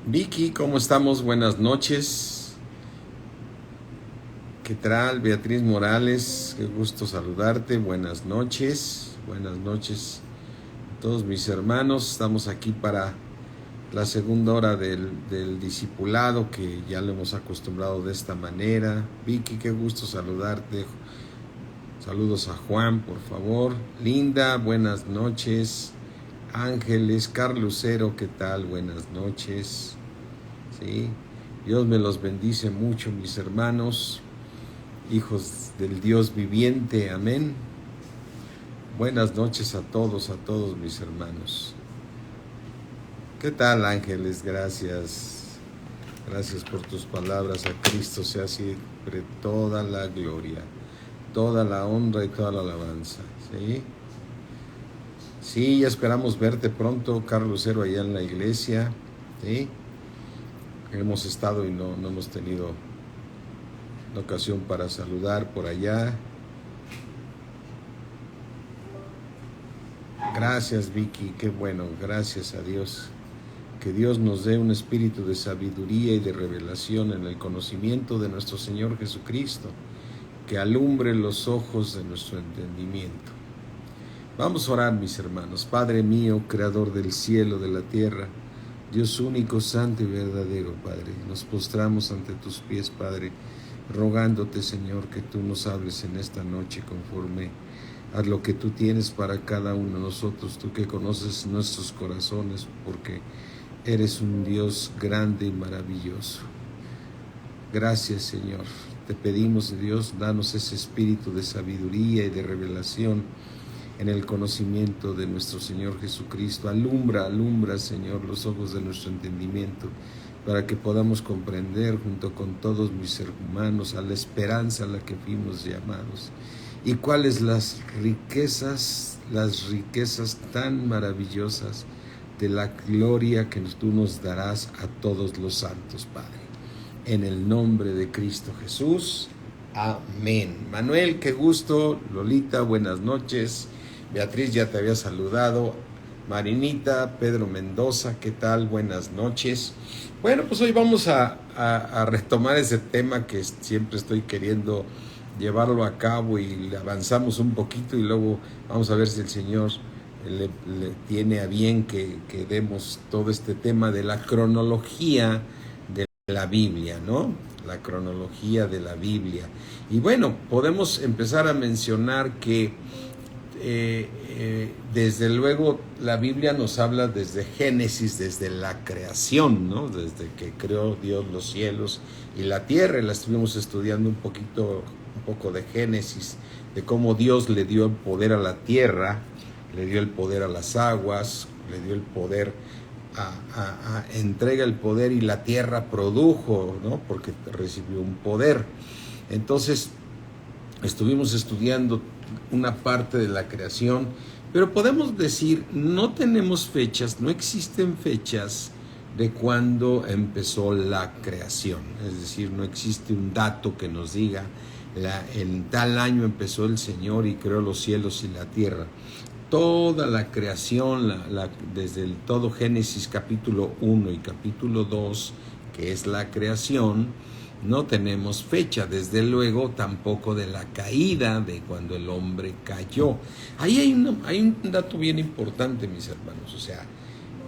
Vicky, ¿cómo estamos? Buenas noches. ¿Qué tal? Beatriz Morales, qué gusto saludarte. Buenas noches. Buenas noches a todos mis hermanos. Estamos aquí para la segunda hora del discipulado, que ya lo hemos acostumbrado de esta manera. Vicky, qué gusto saludarte. Saludos a Juan, por favor. Linda, buenas noches. Ángeles, Carlos Lucero, ¿qué tal? Buenas noches. Sí, Dios me los bendice mucho, mis hermanos, hijos del Dios viviente, amén. Buenas noches a todos mis hermanos. ¿Qué tal, Ángeles? Gracias. Gracias por tus palabras. A Cristo sea siempre toda la gloria, toda la honra y toda la alabanza. ¿Sí? Sí, ya esperamos verte pronto, Carlos Cero, allá en la iglesia. ¿Sí? Hemos estado y no hemos tenido la ocasión para saludar por allá. Gracias, Vicky, qué bueno, gracias a Dios. Que Dios nos dé un espíritu de sabiduría y de revelación en el conocimiento de nuestro Señor Jesucristo, que alumbre los ojos de nuestro entendimiento. Vamos a orar, mis hermanos. Padre mío, creador del cielo, de la tierra, Dios único, santo y verdadero, Padre, nos postramos ante tus pies, Padre, rogándote, Señor, que tú nos hables en esta noche conforme a lo que tú tienes para cada uno de nosotros, tú que conoces nuestros corazones, porque eres un Dios grande y maravilloso. Gracias, Señor. Te pedimos, Dios, danos ese espíritu de sabiduría y de revelación en el conocimiento de nuestro Señor Jesucristo. Alumbra, Señor, los ojos de nuestro entendimiento, para que podamos comprender junto con todos mis hermanos a la esperanza a la que fuimos llamados, y cuáles las riquezas tan maravillosas de la gloria que tú nos darás a todos los santos, Padre. En el nombre de Cristo Jesús. Amén. Manuel, qué gusto. Lolita, buenas noches. Beatriz, ya te había saludado. Marinita, Pedro Mendoza, ¿qué tal? Buenas noches. Bueno, pues hoy vamos a retomar ese tema que siempre estoy queriendo llevarlo a cabo, y avanzamos un poquito y luego vamos a ver si el Señor le tiene a bien que demos todo este tema de la cronología de la Biblia, ¿no? La cronología de la Biblia. Y bueno, podemos empezar a mencionar que desde luego la Biblia nos habla desde Génesis, desde la creación, ¿no? Desde que creó Dios los cielos y la tierra. La estuvimos estudiando un poco de Génesis, de cómo Dios le dio el poder a la tierra, le dio el poder a las aguas, le dio el poder entrega el poder, y la tierra produjo, ¿no? Porque recibió un poder. Entonces estuvimos estudiando una parte de la creación, pero podemos decir, no tenemos fechas, no existen fechas de cuándo empezó la creación. Es decir, no existe un dato que nos diga en tal año empezó el Señor y creó los cielos y la tierra. Toda la creación, desde todo Génesis capítulo 1 y capítulo 2, que es la creación, no tenemos fecha, desde luego tampoco de la caída, de cuando el hombre cayó. Ahí hay un dato bien importante, mis hermanos. O sea,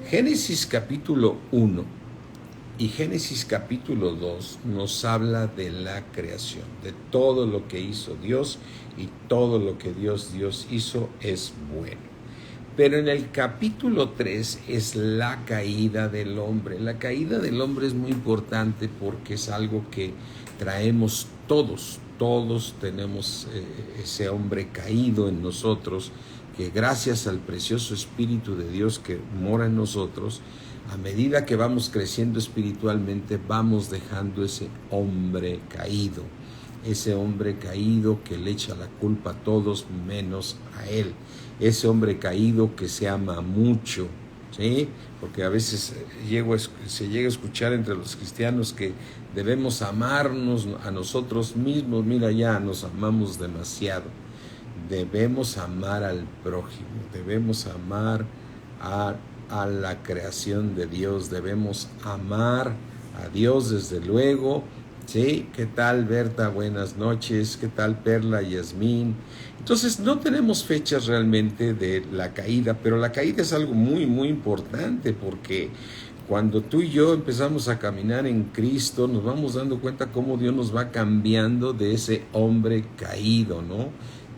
Génesis capítulo 1 y Génesis capítulo 2 nos habla de la creación, de todo lo que hizo Dios, y todo lo que Dios hizo es bueno. Pero en el capítulo 3 es la caída del hombre. La caída del hombre es muy importante porque es algo que traemos todos tenemos ese hombre caído en nosotros, que gracias al precioso Espíritu de Dios que mora en nosotros, a medida que vamos creciendo espiritualmente, vamos dejando ese hombre caído que le echa la culpa a todos menos a él, ese hombre caído que se ama mucho, ¿sí? Porque a veces se llega a escuchar entre los cristianos que debemos amarnos a nosotros mismos. Mira, ya nos amamos demasiado. Debemos amar al prójimo, debemos amar a a la creación de Dios. Debemos amar a Dios desde luego. ¿Sí? ¿Qué tal, Berta? Buenas noches. ¿Qué tal, Perla, Yasmín? Entonces, no tenemos fechas realmente de la caída, pero la caída es algo muy, muy importante, porque cuando tú y yo empezamos a caminar en Cristo, nos vamos dando cuenta cómo Dios nos va cambiando de ese hombre caído, ¿no?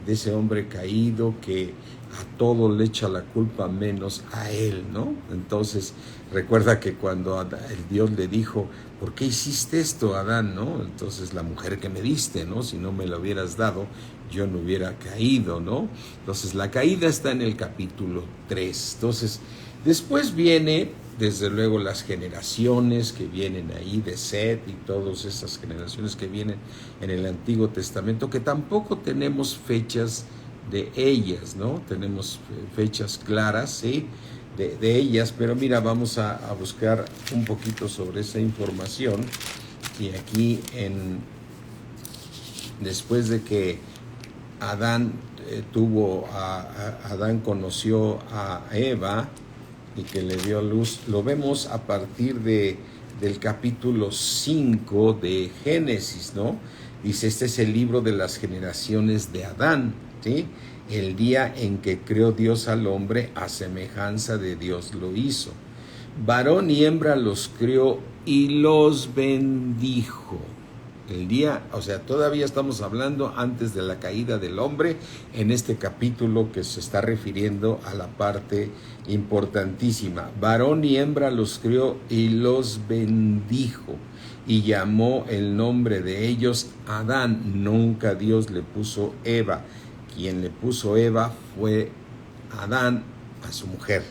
De ese hombre caído que a todo le echa la culpa menos a él, ¿no? Entonces, recuerda que cuando el Dios le dijo, ¿por qué hiciste esto, Adán, no? Entonces, la mujer que me diste, ¿no? Si no me la hubieras dado, yo no hubiera caído, ¿no? Entonces, la caída está en el capítulo 3. Entonces, después viene, desde luego, las generaciones que vienen ahí de Set y todas esas generaciones que vienen en el Antiguo Testamento, que tampoco tenemos fechas de ellas, ¿no? Tenemos fechas claras, ¿sí? De ellas, pero mira, vamos a buscar un poquito sobre esa información. Y aquí, después de que Adán Adán conoció a Eva y que le dio luz, lo vemos a partir del capítulo 5 de Génesis, ¿no? Dice, este es el libro de las generaciones de Adán, ¿sí? El día en que creó Dios al hombre, a semejanza de Dios lo hizo. Varón y hembra los crió y los bendijo. El día, o sea, todavía estamos hablando antes de la caída del hombre, en este capítulo que se está refiriendo a la parte importantísima. Varón y hembra los crió y los bendijo, y llamó el nombre de ellos Adán. Nunca Dios le puso Eva. Quien le puso Eva fue Adán a su mujer,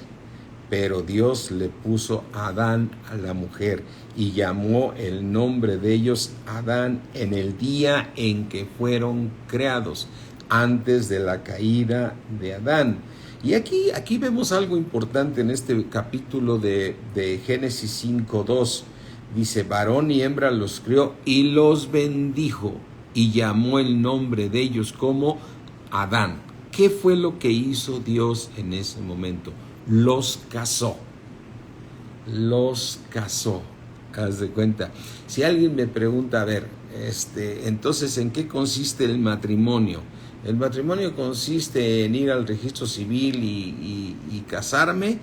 pero Dios le puso Adán a la mujer y llamó el nombre de ellos Adán en el día en que fueron creados, antes de la caída de Adán. Y aquí vemos algo importante en este capítulo de Génesis 5:2. Dice, varón y hembra los crió y los bendijo, y llamó el nombre de ellos como Adán. ¿Qué fue lo que hizo Dios en ese momento? Los casó. Los casó. Haz de cuenta. Si alguien me pregunta, a ver, entonces, ¿en qué consiste el matrimonio? ¿El matrimonio consiste en ir al registro civil y casarme?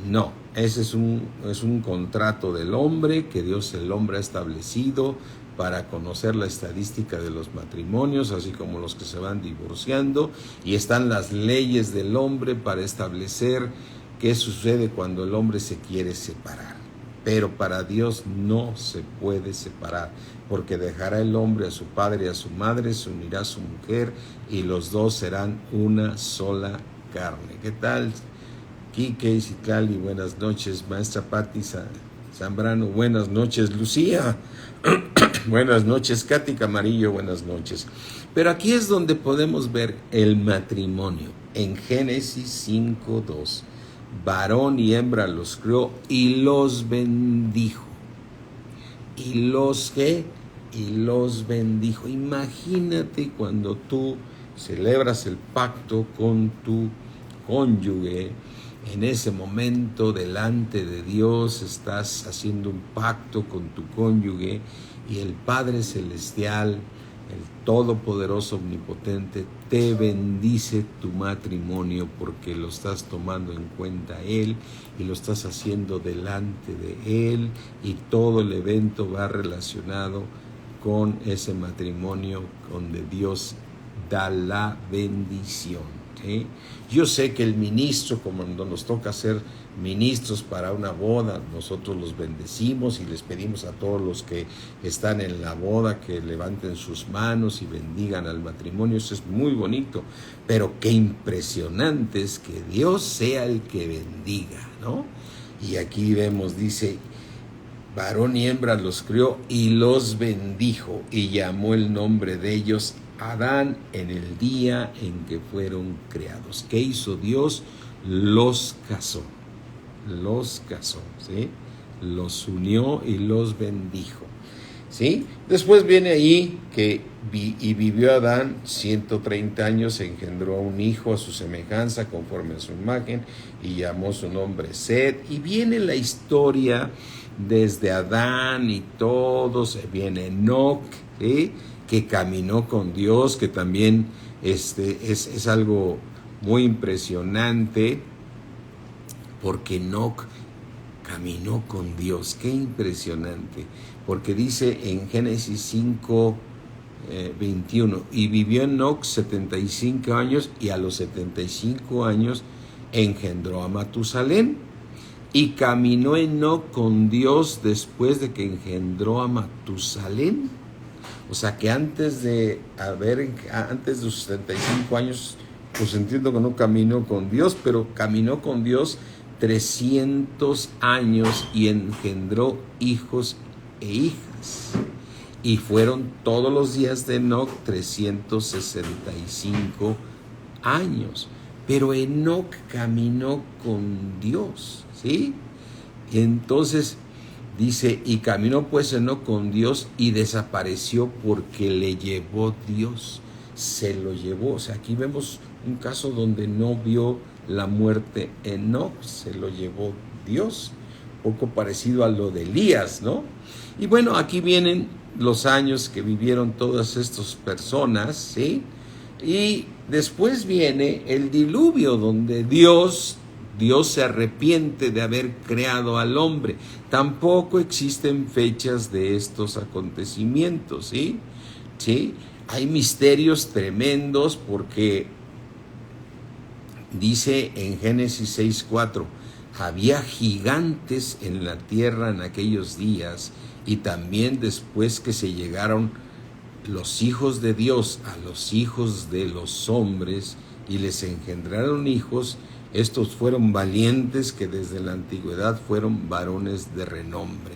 No, ese es un contrato del hombre que el hombre ha establecido para conocer la estadística de los matrimonios, así como los que se van divorciando, y están las leyes del hombre para establecer qué sucede cuando el hombre se quiere separar. Pero para Dios no se puede separar, porque dejará el hombre a su padre y a su madre, se unirá a su mujer, y los dos serán una sola carne. ¿Qué tal, Quique Ciclali? Buenas noches. Maestra Patti Zambrano, buenas noches. Lucía, buenas noches. Katy Camarillo, buenas noches. Pero aquí es donde podemos ver el matrimonio, en Génesis 5:2. Varón y hembra los crió y los bendijo. ¿Y los qué? Y los bendijo. Imagínate cuando tú celebras el pacto con tu cónyuge. En ese momento, delante de Dios, estás haciendo un pacto con tu cónyuge, y el Padre Celestial, el Todopoderoso Omnipotente, te bendice tu matrimonio, porque lo estás tomando en cuenta Él y lo estás haciendo delante de Él, y todo el evento va relacionado con ese matrimonio donde Dios da la bendición. ¿Sí? Yo sé que el ministro, como nos toca ser ministros para una boda, nosotros los bendecimos y les pedimos a todos los que están en la boda que levanten sus manos y bendigan al matrimonio. Eso es muy bonito, pero qué impresionante es que Dios sea el que bendiga, ¿no? Y aquí vemos, dice, varón y hembra los crió y los bendijo, y llamó el nombre de ellos Adán en el día en que fueron creados. ¿Qué hizo Dios? Los casó, ¿sí? Los unió y los bendijo. ¿sí? Después viene ahí que vivió Adán 130 años, engendró a un hijo a su semejanza, conforme a su imagen, y llamó su nombre Set. Y viene la historia desde Adán y todos, viene Enoc, ¿sí? Que caminó con Dios, que también es algo muy impresionante, porque Enoc caminó con Dios. Qué impresionante, porque dice en Génesis 5, 21, y vivió Enoc 75 años, y a los 75 años engendró a Matusalén. Y caminó Enoc con Dios después de que engendró a Matusalén. O sea que antes de sus 75 años, pues entiendo que no caminó con Dios, pero caminó con Dios 300 años y engendró hijos e hijas. Y fueron todos los días de Enoc 365 años. Pero Enoc caminó con Dios, ¿sí? Entonces dice, y caminó pues Enoc con Dios y desapareció porque le llevó Dios. Se lo llevó. O sea, aquí vemos un caso donde no vio la muerte Enoc, se lo llevó Dios. Poco parecido a lo de Elías, ¿no? Y bueno, aquí vienen los años que vivieron todas estas personas, ¿sí? Y después viene el diluvio, donde Dios se arrepiente de haber creado al hombre. Tampoco existen fechas de estos acontecimientos, ¿sí? ¿Sí? Hay misterios tremendos, porque dice en Génesis 6:4, había gigantes en la tierra en aquellos días, y también después que se llegaron los hijos de Dios a los hijos de los hombres y les engendraron hijos, estos fueron valientes, que desde la antigüedad fueron varones de renombre.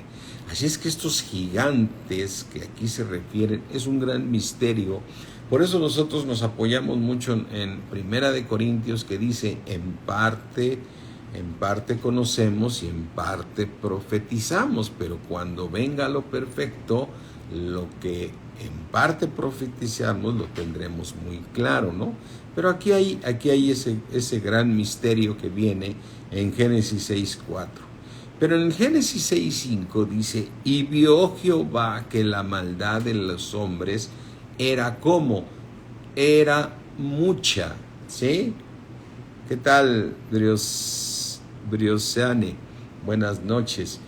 Así es que estos gigantes que aquí se refieren es un gran misterio. Por eso nosotros nos apoyamos mucho en Primera de Corintios, que dice, en parte conocemos y en parte profetizamos, pero cuando venga lo perfecto, lo que en parte profetizamos lo tendremos muy claro, ¿no? Pero aquí hay ese gran misterio que viene en Génesis 6:4. Pero en Génesis 6:5 dice, y vio Jehová que la maldad de los hombres era como, era mucha, ¿sí? ¿Qué tal, Brioseane? Buenas noches.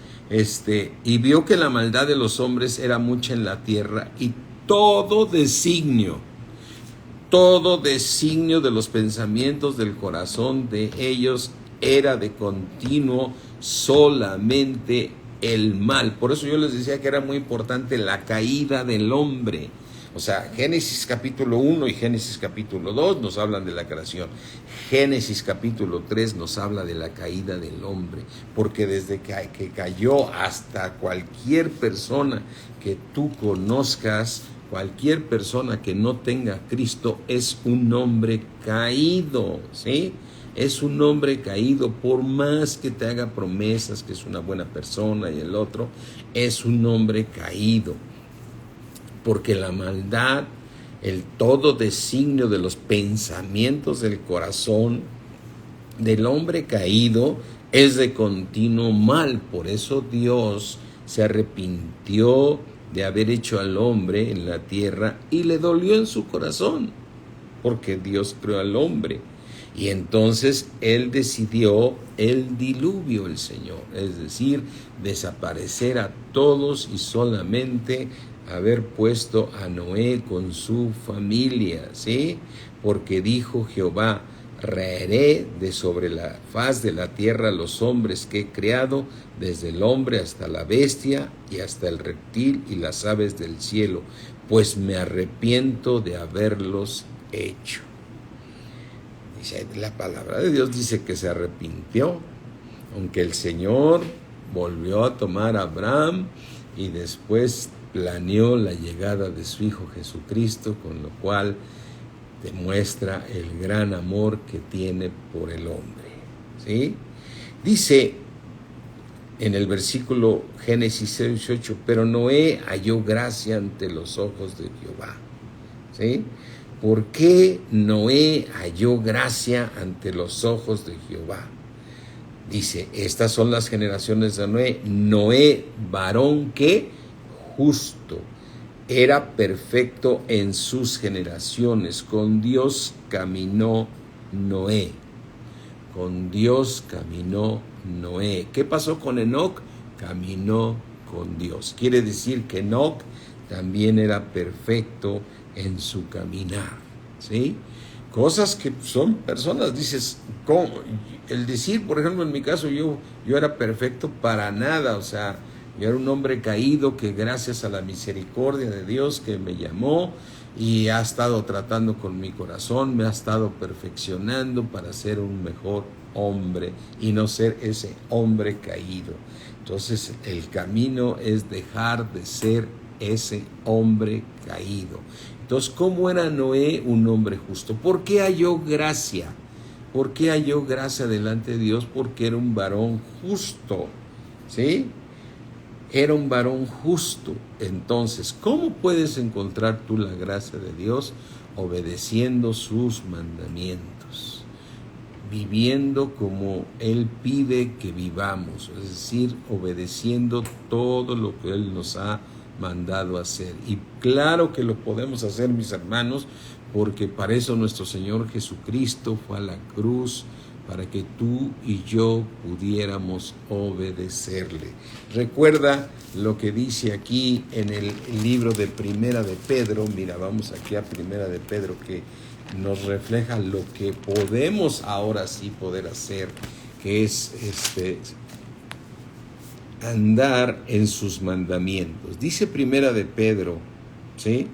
Y vio que la maldad de los hombres era mucha en la tierra, y todo designio de los pensamientos del corazón de ellos era de continuo solamente el mal. Por eso yo les decía que era muy importante la caída del hombre. O sea, Génesis capítulo 1 y Génesis capítulo 2 nos hablan de la creación. Génesis capítulo 3 nos habla de la caída del hombre. Porque desde que cayó hasta cualquier persona que tú conozcas, cualquier persona que no tenga a Cristo es un hombre caído, ¿sí? Es un hombre caído, por más que te haga promesas que es una buena persona y el otro, es un hombre caído. Porque la maldad, el todo designio de los pensamientos del corazón del hombre caído es de continuo mal. Por eso Dios se arrepintió de haber hecho al hombre en la tierra y le dolió en su corazón, porque Dios creó al hombre. Y entonces Él decidió el diluvio, el Señor, es decir, desaparecer a todos y solamente haber puesto a Noé con su familia, ¿sí? Porque dijo Jehová, raeré de sobre la faz de la tierra los hombres que he creado, desde el hombre hasta la bestia y hasta el reptil y las aves del cielo, pues me arrepiento de haberlos hecho. Dice, la palabra de Dios dice que se arrepintió, aunque el Señor volvió a tomar a Abraham y después planeó la llegada de su Hijo Jesucristo, con lo cual demuestra el gran amor que tiene por el hombre, ¿sí? Dice en el versículo Génesis 6:8, pero Noé halló gracia ante los ojos de Jehová. ¿Sí? ¿Por qué Noé halló gracia ante los ojos de Jehová? Dice, estas son las generaciones de Noé. Noé, varón que justo, era perfecto en sus generaciones. Con Dios caminó Noé. Con Dios caminó Noé. ¿Qué pasó con Enoc? Caminó con Dios. Quiere decir que Enoc también era perfecto en su caminar, ¿sí? Cosas que son personas, dices, ¿cómo? El decir, por ejemplo, en mi caso, yo era perfecto para nada, o sea, yo era un hombre caído que gracias a la misericordia de Dios que me llamó y ha estado tratando con mi corazón, me ha estado perfeccionando para ser un mejor hombre y no ser ese hombre caído. Entonces, el camino es dejar de ser ese hombre caído. Entonces, ¿cómo era Noé un hombre justo? ¿Por qué halló gracia? ¿Por qué halló gracia delante de Dios? Porque era un varón justo, ¿sí? Era un varón justo. Entonces, ¿cómo puedes encontrar tú la gracia de Dios? Obedeciendo sus mandamientos, viviendo como Él pide que vivamos, es decir, obedeciendo todo lo que Él nos ha mandado a hacer. Y claro que lo podemos hacer, mis hermanos, porque para eso nuestro Señor Jesucristo fue a la cruz, para que tú y yo pudiéramos obedecerle. Recuerda lo que dice aquí en el libro de Primera de Pedro. Mira, vamos aquí a Primera de Pedro, que nos refleja lo que podemos ahora sí poder hacer, que es andar en sus mandamientos. Dice Primera de Pedro, ¿sí?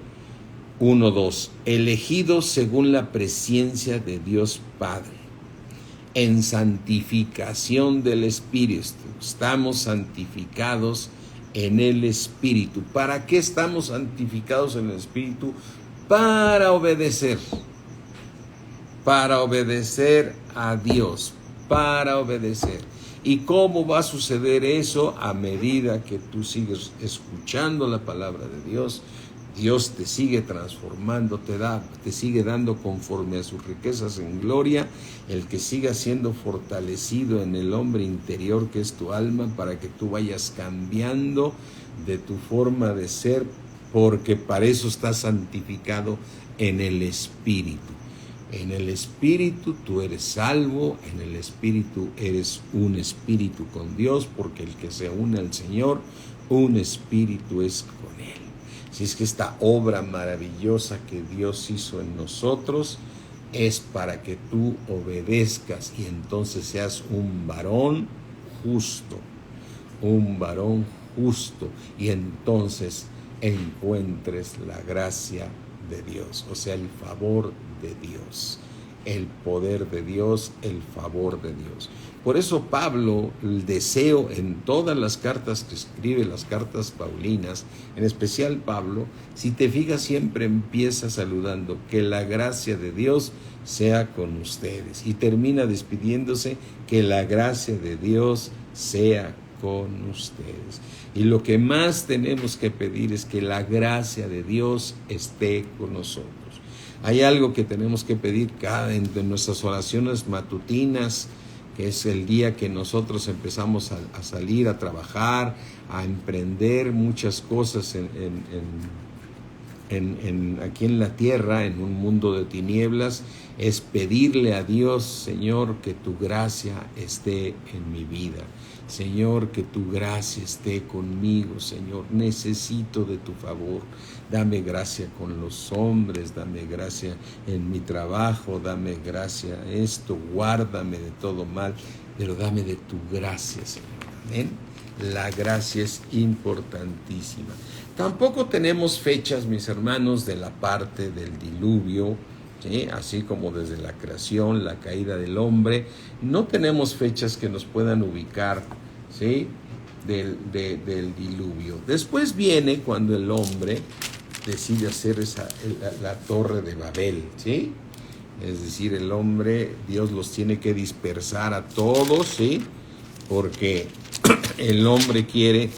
1:2, elegidos según la presencia de Dios Padre, en santificación del Espíritu. Estamos santificados en el Espíritu. ¿Para qué estamos santificados en el Espíritu? Para obedecer a Dios, para obedecer. ¿Y cómo va a suceder eso? A medida que tú sigues escuchando la palabra de Dios, Dios te sigue transformando, te sigue dando conforme a sus riquezas en gloria, el que siga siendo fortalecido en el hombre interior que es tu alma, para que tú vayas cambiando de tu forma de ser, porque para eso estás santificado en el Espíritu. En el Espíritu tú eres salvo, en el Espíritu eres un espíritu con Dios, porque el que se une al Señor, un espíritu es con Él. Si es que esta obra maravillosa que Dios hizo en nosotros es para que tú obedezcas y entonces seas un varón justo, y entonces encuentres la gracia de Dios, o sea, el favor de Dios, el poder de Dios, el favor de Dios. Por eso Pablo, el deseo en todas las cartas que escribe, las cartas paulinas, en especial Pablo, si te fijas, siempre empieza saludando, que la gracia de Dios sea con ustedes, y termina despidiéndose, que la gracia de Dios sea con ustedes. Y lo que más tenemos que pedir es que la gracia de Dios esté con nosotros. Hay algo que tenemos que pedir cada de nuestras oraciones matutinas, que es el día que nosotros empezamos a salir a trabajar, a emprender muchas cosas aquí en la tierra, en un mundo de tinieblas, es pedirle a Dios, Señor, que tu gracia esté en mi vida. Señor, que tu gracia esté conmigo, Señor, necesito de tu favor. Dame gracia con los hombres, dame gracia en mi trabajo, dame gracia esto, guárdame de todo mal, pero dame de tu gracia, Señor. Amén. La gracia es importantísima. Tampoco tenemos fechas, mis hermanos, de la parte del diluvio, ¿sí? Así como desde la creación, la caída del hombre, no tenemos fechas que nos puedan ubicar, ¿sí? del diluvio. Después viene cuando el hombre decide hacer la torre de Babel, ¿sí? Es decir, el hombre, Dios los tiene que dispersar a todos, ¿sí? Porque el hombre quiere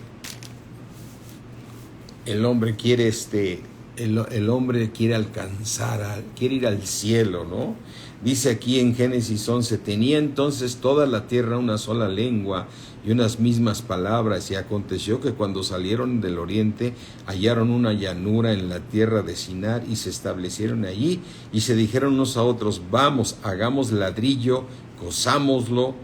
alcanzar, quiere ir al cielo, ¿no? Dice aquí en Génesis 11, tenía entonces toda la tierra una sola lengua y unas mismas palabras, y aconteció que cuando salieron del oriente hallaron una llanura en la tierra de Sinar y se establecieron allí y se dijeron unos a otros, vamos, hagamos ladrillo, cozámoslo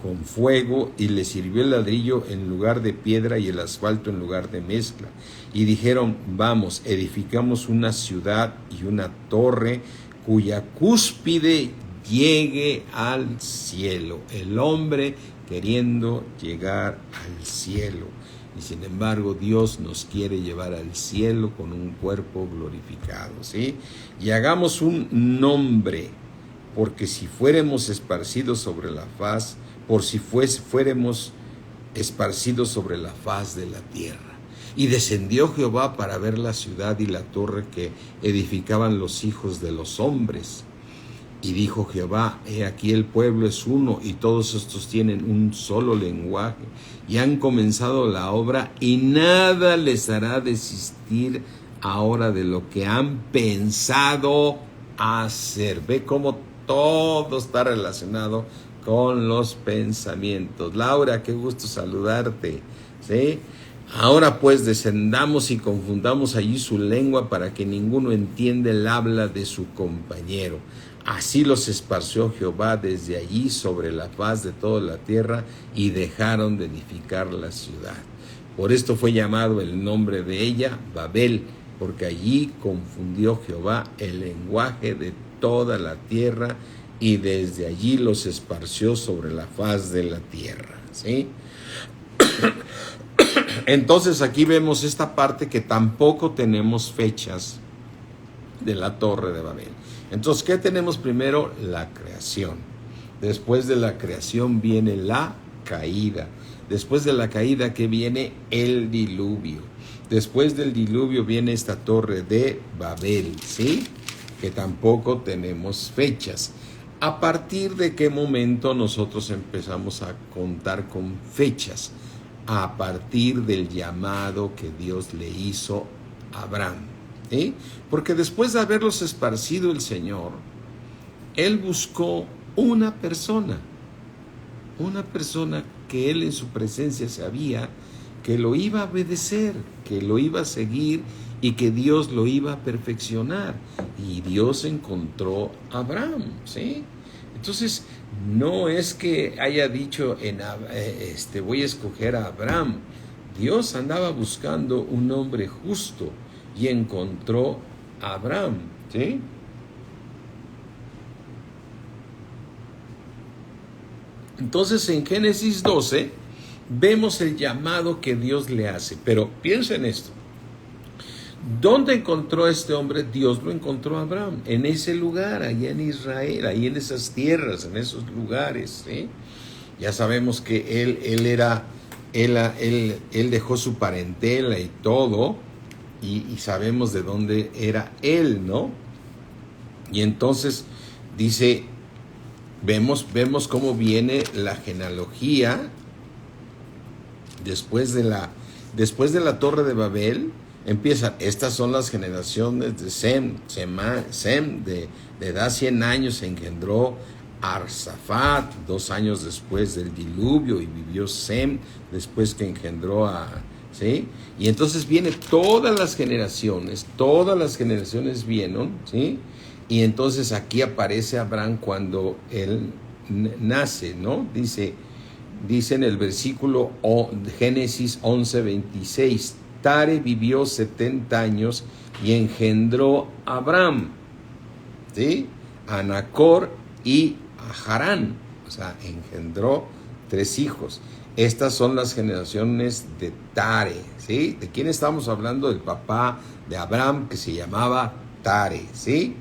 con fuego, y le sirvió el ladrillo en lugar de piedra y el asfalto en lugar de mezcla. Y dijeron, vamos, edificamos una ciudad y una torre cuya cúspide llegue al cielo. El hombre queriendo llegar al cielo. Y sin embargo, Dios nos quiere llevar al cielo con un cuerpo glorificado, ¿sí? Y hagamos un nombre, porque si fuéramos esparcidos sobre la faz, fuéramos esparcidos sobre la faz de la tierra. Y descendió Jehová para ver la ciudad y la torre que edificaban los hijos de los hombres. Y dijo Jehová, he aquí el pueblo es uno, y todos estos tienen un solo lenguaje, y han comenzado la obra, y nada les hará desistir ahora de lo que han pensado hacer. Ve cómo todo está relacionado con los pensamientos. Laura, qué gusto saludarte, ¿sí? Ahora pues descendamos y confundamos allí su lengua para que ninguno entienda el habla de su compañero. Así los esparció Jehová desde allí sobre la faz de toda la tierra y dejaron de edificar la ciudad. Por esto fue llamado el nombre de ella Babel, porque allí confundió Jehová el lenguaje de toda la tierra y desde allí los esparció sobre la faz de la tierra, ¿sí? Entonces aquí vemos esta parte que tampoco tenemos fechas de la Torre de Babel. Entonces, ¿qué tenemos primero? La creación. Después de la creación viene la caída. Después de la caída, ¿qué viene? El diluvio. Después del diluvio viene esta Torre de Babel, ¿sí? Que tampoco tenemos fechas. ¿A partir de qué momento nosotros empezamos a contar con fechas? A partir del llamado que Dios le hizo a Abraham, ¿sí? Porque después de haberlos esparcido el Señor, Él buscó una persona que Él en su presencia sabía que lo iba a obedecer, que lo iba a seguir y que Dios lo iba a perfeccionar. Y Dios encontró a Abraham, ¿sí? Entonces, no es que haya dicho, voy a escoger a Abraham. Dios andaba buscando un hombre justo y encontró a Abraham, ¿sí? Entonces, en Génesis 12, vemos el llamado que Dios le hace. Pero piensa en esto. ¿Dónde encontró a este hombre? Dios lo encontró a Abraham, en ese lugar, allá en Israel, ahí en esas tierras, en esos lugares, ¿sí? Ya sabemos que él dejó su parentela y todo, y sabemos de dónde era él, ¿no? Y entonces dice, vemos cómo viene la genealogía después de la Torre de Babel. Empiezan, estas son las generaciones de Sem. De edad 100 años engendró Arsafat, 2 años después del diluvio, y vivió Sem después que engendró ¿sí? Y entonces vienen todas las generaciones vienen, ¿sí? Y entonces aquí aparece Abraham cuando él nace, ¿no? Dice en el versículo Génesis 11:26, Tare vivió 70 años y engendró a Abraham, ¿sí? A Nacor y a Harán, o sea, engendró 3 hijos. Estas son las generaciones de Tare, ¿sí? ¿De quién estamos hablando? Del papá de Abraham, que se llamaba Tare, ¿sí?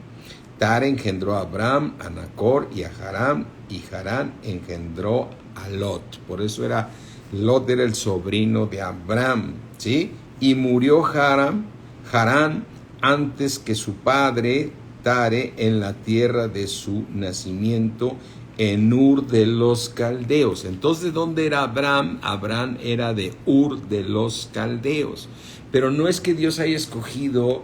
Tare engendró a Abraham, a Nacor y a Harán, y Harán engendró a Lot. Por eso Lot era el sobrino de Abraham, ¿sí? Y murió Harán antes que su padre Tare en la tierra de su nacimiento, en Ur de los Caldeos. Entonces, ¿dónde era Abraham? Abraham era de Ur de los Caldeos. Pero no es que Dios haya escogido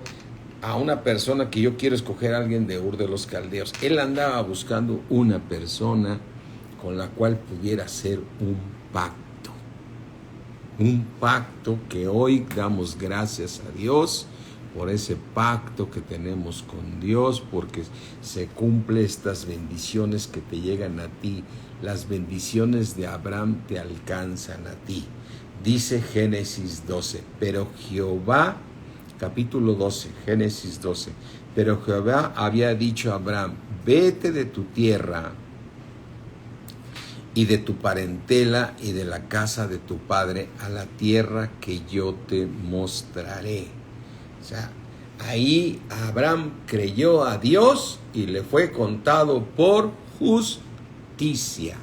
a una persona, que yo quiero escoger a alguien de Ur de los Caldeos. Él andaba buscando una persona con la cual pudiera hacer un pacto. Un pacto que hoy damos gracias a Dios por ese pacto que tenemos con Dios, porque se cumplen estas bendiciones que te llegan a ti. Las bendiciones de Abraham te alcanzan a ti. Dice Génesis 12, pero Jehová, capítulo 12, Génesis 12, pero Jehová había dicho a Abraham, vete de tu tierra y de tu parentela y de la casa de tu padre a la tierra que yo te mostraré. O sea, ahí Abraham creyó a Dios y le fue contado por justicia.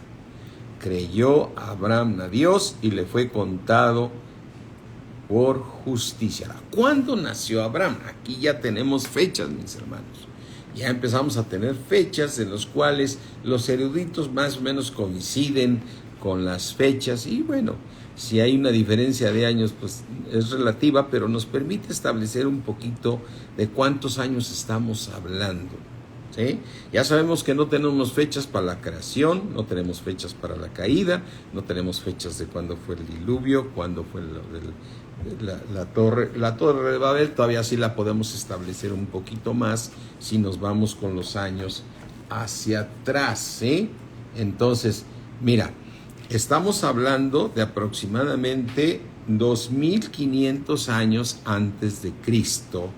Creyó Abraham a Dios y le fue contado por justicia. ¿Cuándo nació Abraham? Aquí ya tenemos fechas, mis hermanos. Ya empezamos a tener fechas en las cuales los eruditos más o menos coinciden con las fechas, y bueno, si hay una diferencia de años, pues es relativa, pero nos permite establecer un poquito de cuántos años estamos hablando, ¿sí? Ya sabemos que no tenemos fechas para la creación, no tenemos fechas para la caída, no tenemos fechas de cuándo fue el diluvio, cuándo fue la torre de Babel. Todavía sí la podemos establecer un poquito más si nos vamos con los años hacia atrás, ¿sí? Entonces, mira, estamos hablando de aproximadamente 2500 años antes de Cristo,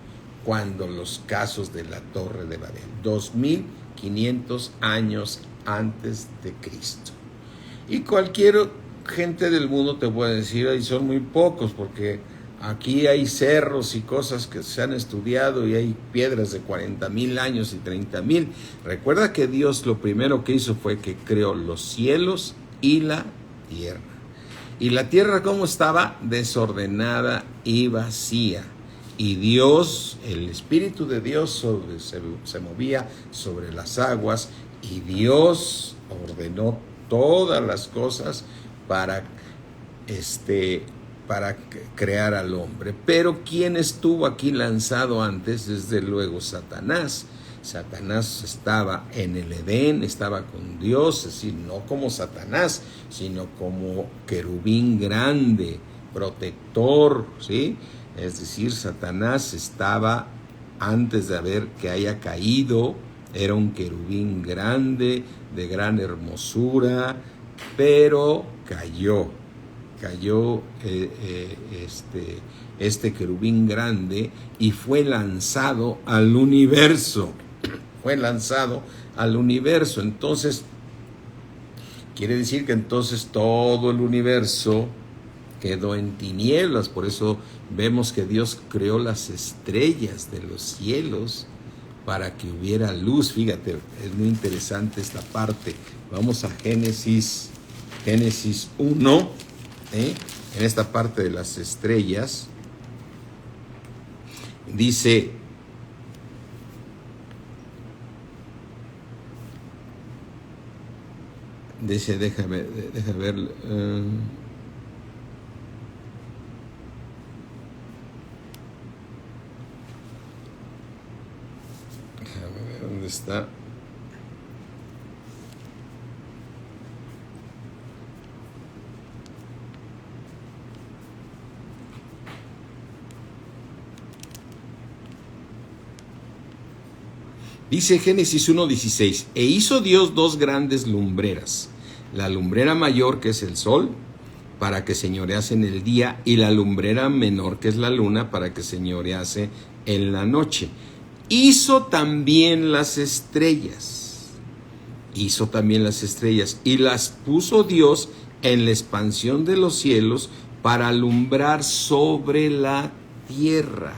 cuando los casos de la Torre de Babel. 2500 años antes de Cristo. Y cualquier gente del mundo te puede decir, ahí son muy pocos, porque aquí hay cerros y cosas que se han estudiado y hay piedras de 40,000 años y 30,000. Recuerda que Dios lo primero que hizo fue que creó los cielos y la tierra. Y la tierra, ¿cómo estaba? Desordenada y vacía. Y Dios, el Espíritu de Dios se movía sobre las aguas, y Dios ordenó todas las cosas para crear al hombre. Pero ¿quién estuvo aquí lanzado antes? Desde luego Satanás. Satanás estaba en el Edén, estaba con Dios, es decir, no como Satanás, sino como querubín grande, protector, ¿sí? Es decir, Satanás estaba, antes de haber que haya caído, era un querubín grande, de gran hermosura, pero cayó este querubín grande y fue lanzado al universo. Entonces, quiere decir que entonces todo el universo quedó en tinieblas. Por eso vemos que Dios creó las estrellas de los cielos para que hubiera luz. Fíjate, es muy interesante esta parte. Vamos a Génesis 1, en esta parte de las estrellas. Dice, déjame ver. Déjame ver dónde está. Dice Génesis 1:16, e hizo Dios dos grandes lumbreras, la lumbrera mayor, que es el sol, para que señorease en el día, y la lumbrera menor, que es la luna, para que señorease en la noche. Hizo también las estrellas, y las puso Dios en la expansión de los cielos para alumbrar sobre la tierra.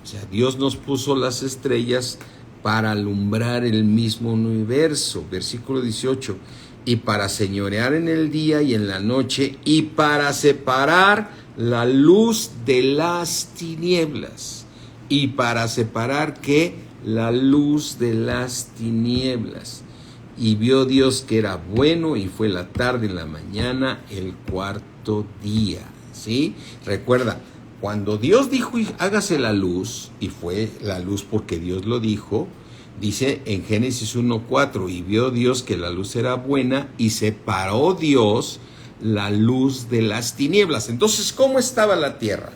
O sea, Dios nos puso las estrellas para alumbrar el mismo universo. Versículo 18, y para señorear en el día y en la noche, y para separar la luz de las tinieblas. Y para separar, ¿qué? La luz de las tinieblas. y vio Dios que era bueno, y fue la tarde y la mañana el cuarto día. ¿Sí? Recuerda, cuando Dios dijo hágase la luz, y fue la luz porque Dios lo dijo, dice en Génesis 1:4, y vio Dios que la luz era buena, y separó Dios la luz de las tinieblas. Entonces, ¿cómo estaba la tierra?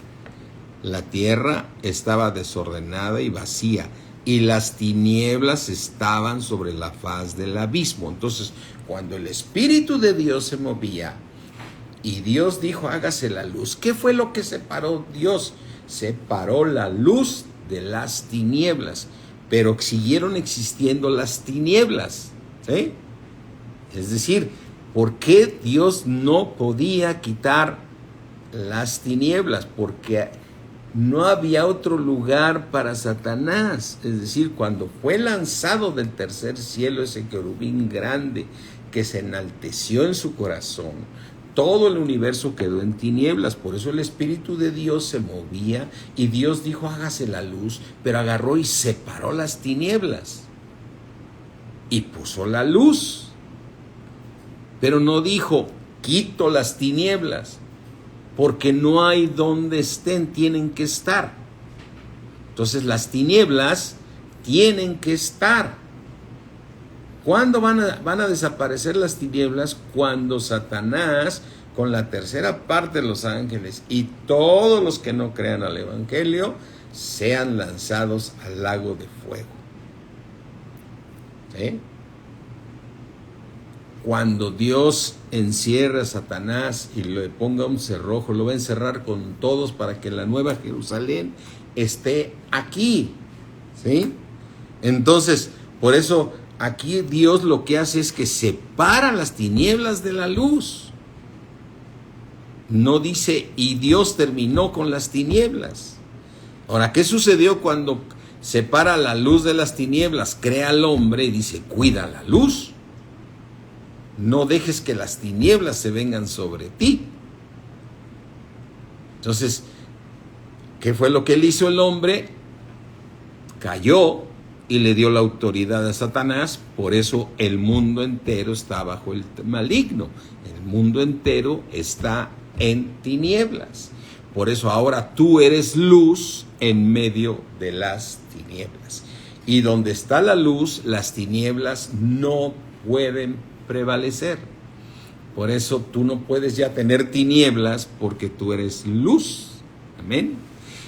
La tierra estaba desordenada y vacía, y las tinieblas estaban sobre la faz del abismo. Entonces, cuando el Espíritu de Dios se movía, y Dios dijo, hágase la luz, ¿qué fue lo que separó Dios? Separó la luz de las tinieblas, pero siguieron existiendo las tinieblas, ¿sí? Es decir, ¿por qué Dios no podía quitar las tinieblas? Porque no había otro lugar para Satanás. Es decir, cuando fue lanzado del tercer cielo ese querubín grande que se enalteció en su corazón, todo el universo quedó en tinieblas. Por eso el Espíritu de Dios se movía y Dios dijo, hágase la luz, pero agarró y separó las tinieblas y puso la luz. Pero no dijo, quito las tinieblas, porque no hay donde estén, tienen que estar. Entonces las tinieblas tienen que estar. ¿Cuándo van a desaparecer las tinieblas? Cuando Satanás, con la tercera parte de los ángeles y todos los que no crean al Evangelio, sean lanzados al lago de fuego. ¿Sí? Cuando Dios encierra a Satanás y le ponga un cerrojo, lo va a encerrar con todos para que la nueva Jerusalén esté aquí. ¿Sí? Entonces, por eso aquí Dios lo que hace es que separa las tinieblas de la luz. No dice, y Dios terminó con las tinieblas. Ahora, ¿qué sucedió cuando separa la luz de las tinieblas? Crea al hombre y dice, cuida la luz. No dejes que las tinieblas se vengan sobre ti. Entonces, ¿qué fue lo que él hizo el hombre? Cayó y le dio la autoridad a Satanás. Por eso el mundo entero está bajo el maligno. El mundo entero está en tinieblas. Por eso ahora tú eres luz en medio de las tinieblas. Y donde está la luz, las tinieblas no pueden prevalecer. Por eso tú no puedes ya tener tinieblas, porque tú eres luz. Amén.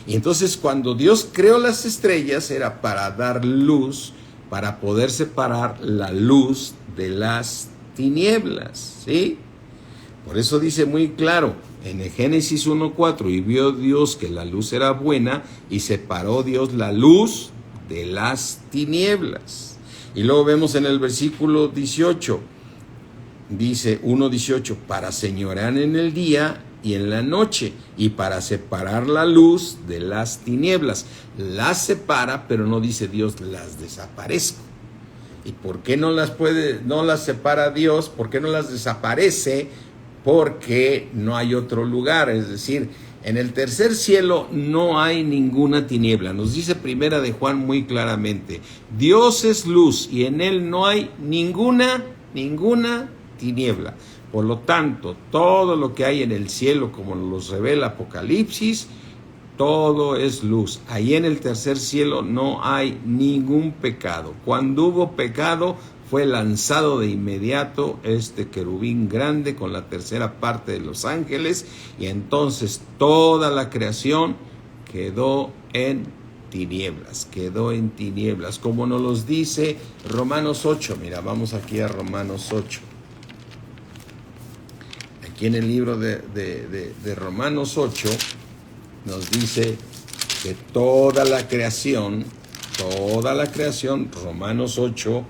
Y entonces cuando Dios creó las estrellas era para dar luz, para poder separar la luz de las tinieblas, ¿sí? Por eso dice muy claro en el Génesis 1:4, y vio Dios que la luz era buena, y separó Dios la luz de las tinieblas. Y luego vemos en el versículo 18, dice 1:18, para señorear en el día y en la noche, y para separar la luz de las tinieblas. Las separa, pero no dice Dios las desaparezco. ¿Y por qué no las separa Dios? ¿Por qué no las desaparece? Porque no hay otro lugar. Es decir, en el tercer cielo no hay ninguna tiniebla. Nos dice Primera de Juan muy claramente, Dios es luz y en él no hay ninguna tiniebla. Por lo tanto, todo lo que hay en el cielo, como nos revela Apocalipsis, todo es luz. Ahí en el tercer cielo no hay ningún pecado. Cuando hubo pecado, fue lanzado de inmediato este querubín grande con la tercera parte de los ángeles, y entonces toda la creación quedó en tinieblas, como nos los dice Romanos 8. Mira, vamos aquí a Romanos 8. Aquí en el libro de Romanos 8 nos dice que toda la creación, Romanos 8,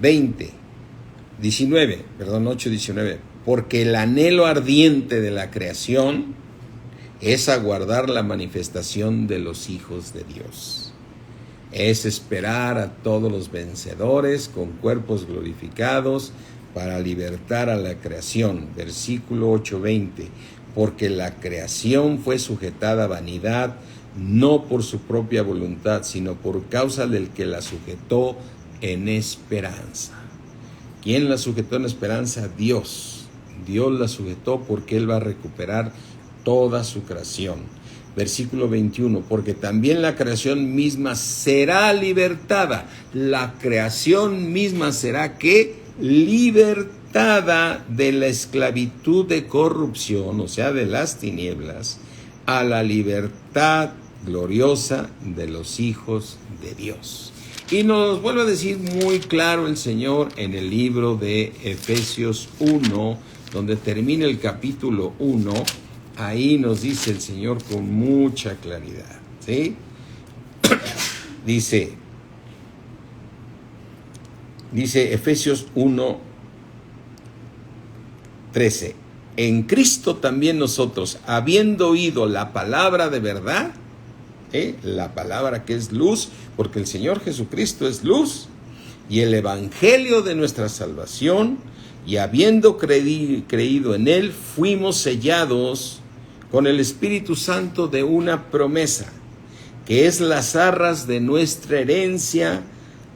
8:19, porque el anhelo ardiente de la creación es aguardar la manifestación de los hijos de Dios. Es esperar a todos los vencedores con cuerpos glorificados para libertar a la creación. Versículo 8:20, porque la creación fue sujetada a vanidad, no por su propia voluntad, sino por causa del que la sujetó en esperanza. ¿Quién la sujetó en esperanza? Dios. Dios la sujetó porque Él va a recuperar toda su creación. Versículo 21, porque también la creación misma será libertada. La creación misma será ¿qué? Libertada de la esclavitud de corrupción, o sea, de las tinieblas, a la libertad gloriosa de los hijos de Dios. Y nos vuelve a decir muy claro el Señor en el libro de Efesios 1, donde termina el capítulo 1. Ahí nos dice el Señor con mucha claridad, ¿sí? Dice Efesios 1, 13. En Cristo también nosotros, habiendo oído la palabra de verdad, la palabra que es luz, porque el Señor Jesucristo es luz, y el evangelio de nuestra salvación, y habiendo creído en Él, fuimos sellados con el Espíritu Santo de una promesa, que es las arras de nuestra herencia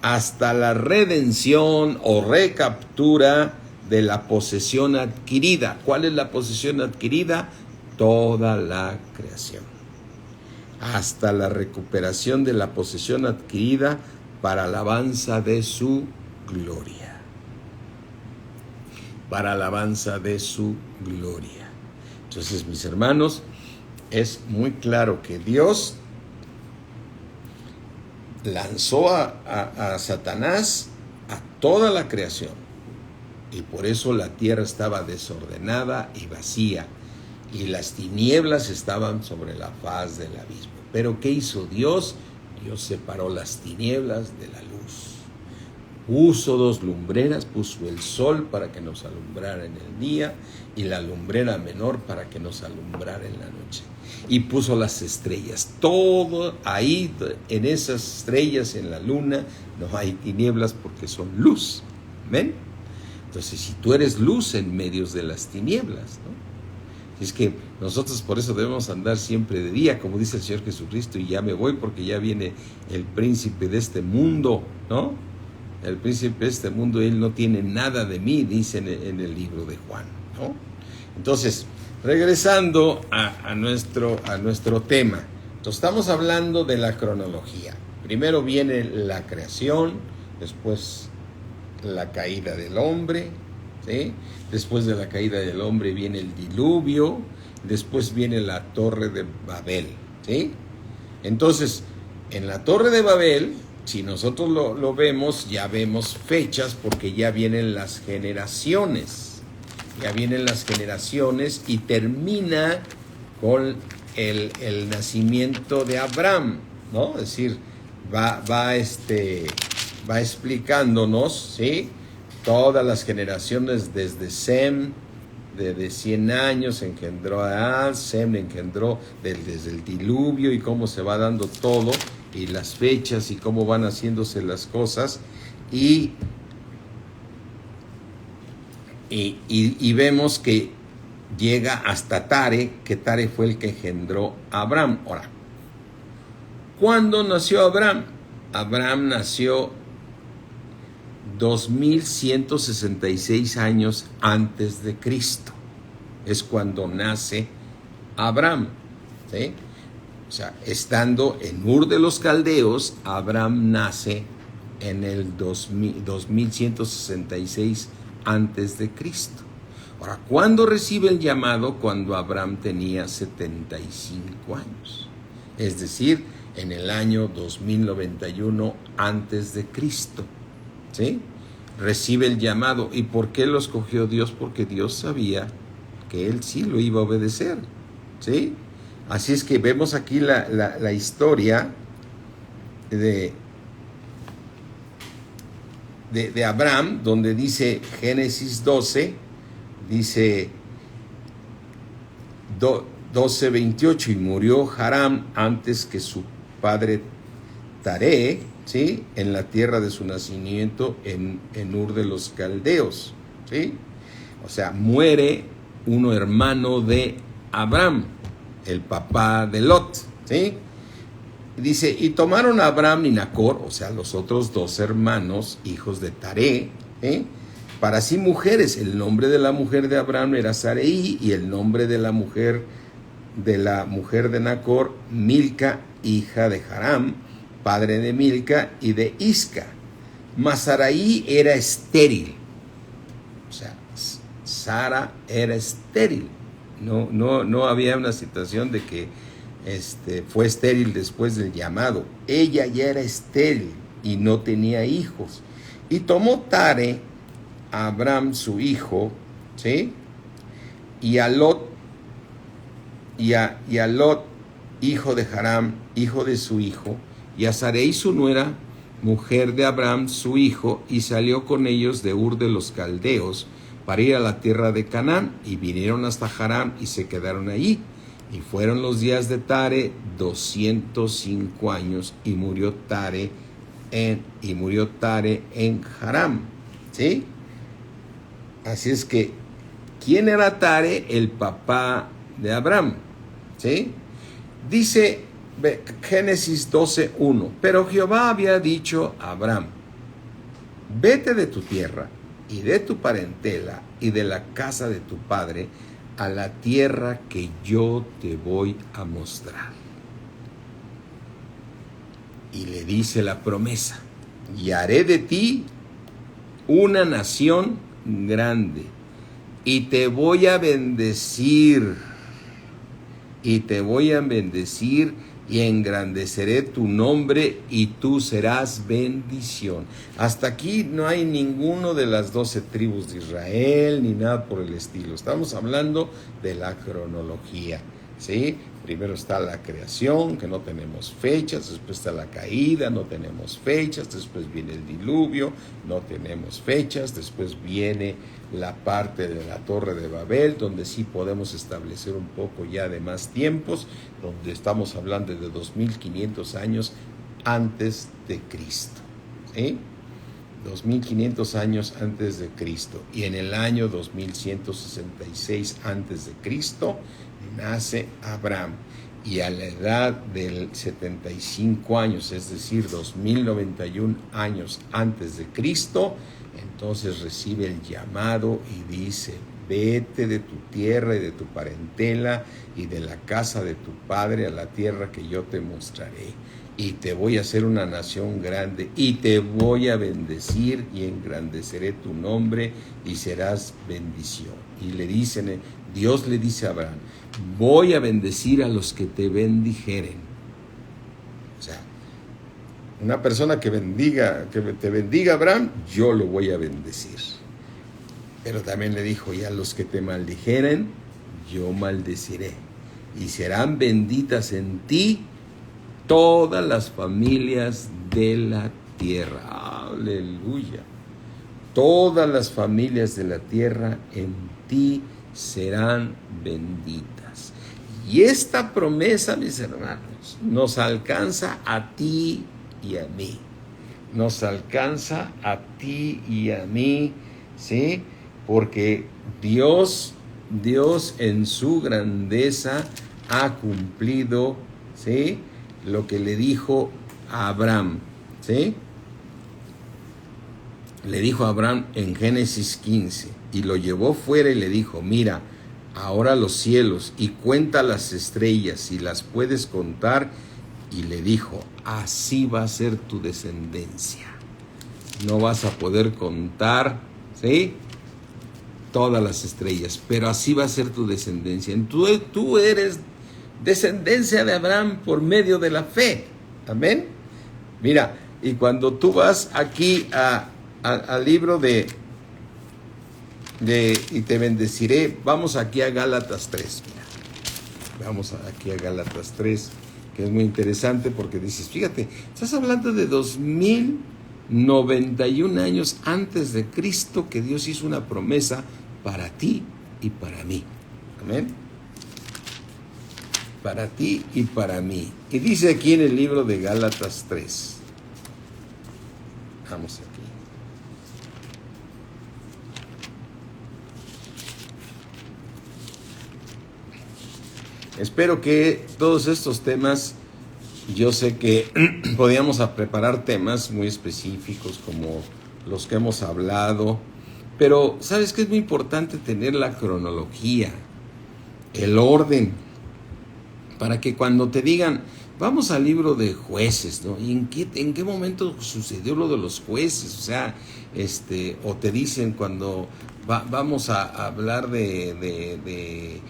hasta la redención o recaptura de la posesión adquirida. ¿Cuál es la posesión adquirida? Toda la creación. Hasta la recuperación de la posesión adquirida para alabanza de su gloria. Para alabanza de su gloria. Entonces, mis hermanos, es muy claro que Dios lanzó a Satanás a toda la creación, y por eso la tierra estaba desordenada y vacía, y las tinieblas estaban sobre la faz del abismo. Pero ¿qué hizo Dios? Dios separó las tinieblas de la luz. Puso dos lumbreras, puso el sol para que nos alumbrara en el día y la lumbrera menor para que nos alumbrara en la noche. Y puso las estrellas. Todo ahí, en esas estrellas, en la luna, no hay tinieblas porque son luz. ¿Ven? Entonces, si tú eres luz en medio de las tinieblas, ¿no? Es que nosotros por eso debemos andar siempre de día, como dice el Señor Jesucristo, y ya me voy porque ya viene el príncipe de este mundo, ¿no? El príncipe de este mundo, él no tiene nada de mí, dice en el libro de Juan, ¿no? Entonces, regresando a nuestro tema, entonces, estamos hablando de la cronología. Primero viene la creación, después la caída del hombre, ¿sí? Después de la caída del hombre viene el diluvio, después viene la torre de Babel, ¿sí? Entonces, en la torre de Babel, si nosotros lo vemos, ya vemos fechas porque ya vienen las generaciones. Ya vienen las generaciones y termina con el nacimiento de Abraham, ¿no? Es decir, va explicándonos, ¿sí? Todas las generaciones desde Sem, de 100 años engendró a Ad, Sem engendró desde el diluvio y cómo se va dando todo, y las fechas y cómo van haciéndose las cosas, y vemos que llega hasta Tare, que Tare fue el que engendró a Abraham. Ahora, ¿cuándo nació Abraham? Abraham nació 2166 años antes de Cristo. Es cuando nace Abraham, ¿sí? O sea, estando en Ur de los Caldeos, Abraham nace en el 2166 antes de Cristo. Ahora, ¿cuándo recibe el llamado? Cuando Abraham tenía 75 años. Es decir, en el año 2091 antes de Cristo. ¿Sí? Recibe el llamado. ¿Y por qué lo escogió Dios? Porque Dios sabía que él sí lo iba a obedecer. ¿Sí? Así es que vemos aquí la historia de Abraham, donde dice Génesis 12, dice 12:28, y murió Haram antes que su padre Taré, ¿sí? En la tierra de su nacimiento, en Ur de los Caldeos, ¿sí? O sea, muere uno hermano de Abraham, el papá de Lot, ¿sí? Dice, y tomaron a Abraham y Nacor, o sea, los otros dos hermanos, hijos de Taré, ¿sí? para sí mujeres. El nombre de la mujer de Abraham era Sarai, y el nombre de la mujer de Nacor, Milca, hija de Haram, padre de Milca y de Isca. Mas Sarai era estéril. O sea, Sara era estéril. No había una situación de que fue estéril después del llamado. Ella ya era estéril y no tenía hijos. Y tomó Tare a Abraham su hijo, ¿sí? Y a Lot, hijo de Haram, hijo de su hijo, y a Sarai su nuera, mujer de Abraham su hijo, y salió con ellos de Ur de los Caldeos para ir a la tierra de Canaán, y vinieron hasta Haram y se quedaron allí. Y fueron los días de Tare 205 años, y murió Tare en Haram, ¿sí? Así es que, ¿quién era Tare? El papá de Abraham, ¿sí? Dice Génesis 12:1, pero Jehová había dicho a Abraham, vete de tu tierra y de tu parentela y de la casa de tu padre a la tierra que yo te voy a mostrar. Y le dice la promesa, y haré de ti una nación grande, y te voy a bendecir, y engrandeceré tu nombre, y tú serás bendición. Hasta aquí no hay ninguno de las 12 tribus de Israel, ni nada por el estilo. Estamos hablando de la cronología, ¿sí? Primero está la creación, que no tenemos fechas, después está la caída, no tenemos fechas, después viene el diluvio, no tenemos fechas, después viene la parte de la Torre de Babel, donde sí podemos establecer un poco ya de más tiempos, donde estamos hablando de 2500 años antes de Cristo, ¿sí? 2500 años antes de Cristo, y en el año 2166 antes de Cristo nace Abraham, y a la edad de 75 años, es decir, 2091 años antes de Cristo, entonces recibe el llamado y dice, vete de tu tierra y de tu parentela y de la casa de tu padre a la tierra que yo te mostraré, y te voy a hacer una nación grande, y te voy a bendecir y engrandeceré tu nombre y serás bendición. Y Dios le dice a Abraham, voy a bendecir a los que te bendijeren. O sea, una persona que te bendiga, Abraham, yo lo voy a bendecir. Pero también le dijo, y a los que te maldijeren, yo maldeciré. Y serán benditas en ti todas las familias de la tierra. Aleluya. Todas las familias de la tierra en ti serán benditas. Y esta promesa, mis hermanos, nos alcanza a ti y a mí. Nos alcanza a ti y a mí, ¿sí? Porque Dios en su grandeza ha cumplido, ¿sí?, lo que le dijo a Abraham, ¿sí? Le dijo a Abraham en Génesis 15, y lo llevó fuera y le dijo, mira, ahora los cielos y cuenta las estrellas, si las puedes contar. Y le dijo, así va a ser tu descendencia. No vas a poder contar, ¿sí?, todas las estrellas, pero así va a ser tu descendencia. Tú eres descendencia de Abraham por medio de la fe. Amén. Mira, y cuando tú vas aquí al libro de y te bendeciré, vamos aquí a Gálatas 3. Mira, vamos aquí a Gálatas 3, que es muy interesante porque dices, fíjate, estás hablando de 2091 años antes de Cristo, que Dios hizo una promesa para ti y para mí. Amén. Para ti y para mí. Y dice aquí en el libro de Gálatas 3. Vamos aquí. Espero que todos estos temas, yo sé que podíamos preparar temas muy específicos como los que hemos hablado, Pero, ¿sabes qué? Es muy importante tener la cronología, el orden, para que cuando te digan, vamos al libro de Jueces, ¿no? ¿Y en qué momento sucedió lo de los jueces? O sea, o te dicen cuando vamos a hablar de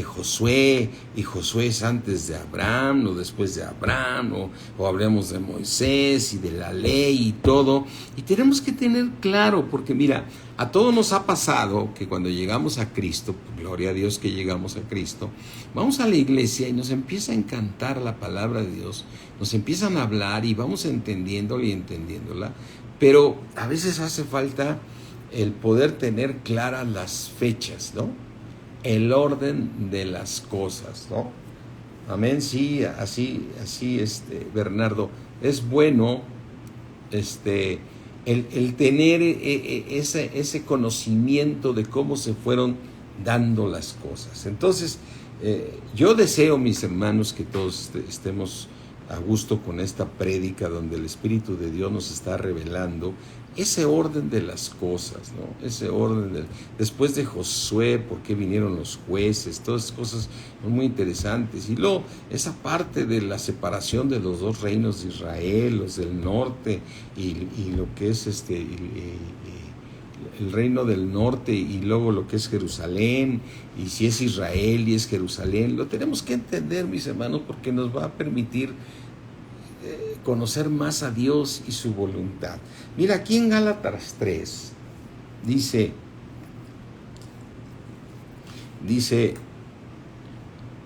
Josué, y Josué es antes de Abraham o después de Abraham, o hablemos de Moisés y de la ley y todo. Y tenemos que tener claro, porque mira, a todos nos ha pasado que cuando llegamos a Cristo, gloria a Dios que llegamos a Cristo, vamos a la iglesia y nos empieza a encantar la palabra de Dios, nos empiezan a hablar y vamos entendiéndola y entendiéndola, pero a veces hace falta el poder tener claras las fechas, ¿no? El orden de las cosas, ¿no? Amén, sí, así, Bernardo, es bueno, el tener ese conocimiento de cómo se fueron dando las cosas. Entonces, yo deseo, mis hermanos, que todos estemos a gusto con esta prédica donde el Espíritu de Dios nos está revelando ese orden de las cosas, ¿no? Ese orden después de Josué, por qué vinieron los jueces, todas esas cosas son muy interesantes. Y luego esa parte de la separación de los dos reinos de Israel, los del norte y lo que es el reino del norte, y luego lo que es Jerusalén, y si es Israel y es Jerusalén, lo tenemos que entender, mis hermanos, porque nos va a permitir conocer más a Dios y su voluntad. Mira, aquí en Gálatas 3 dice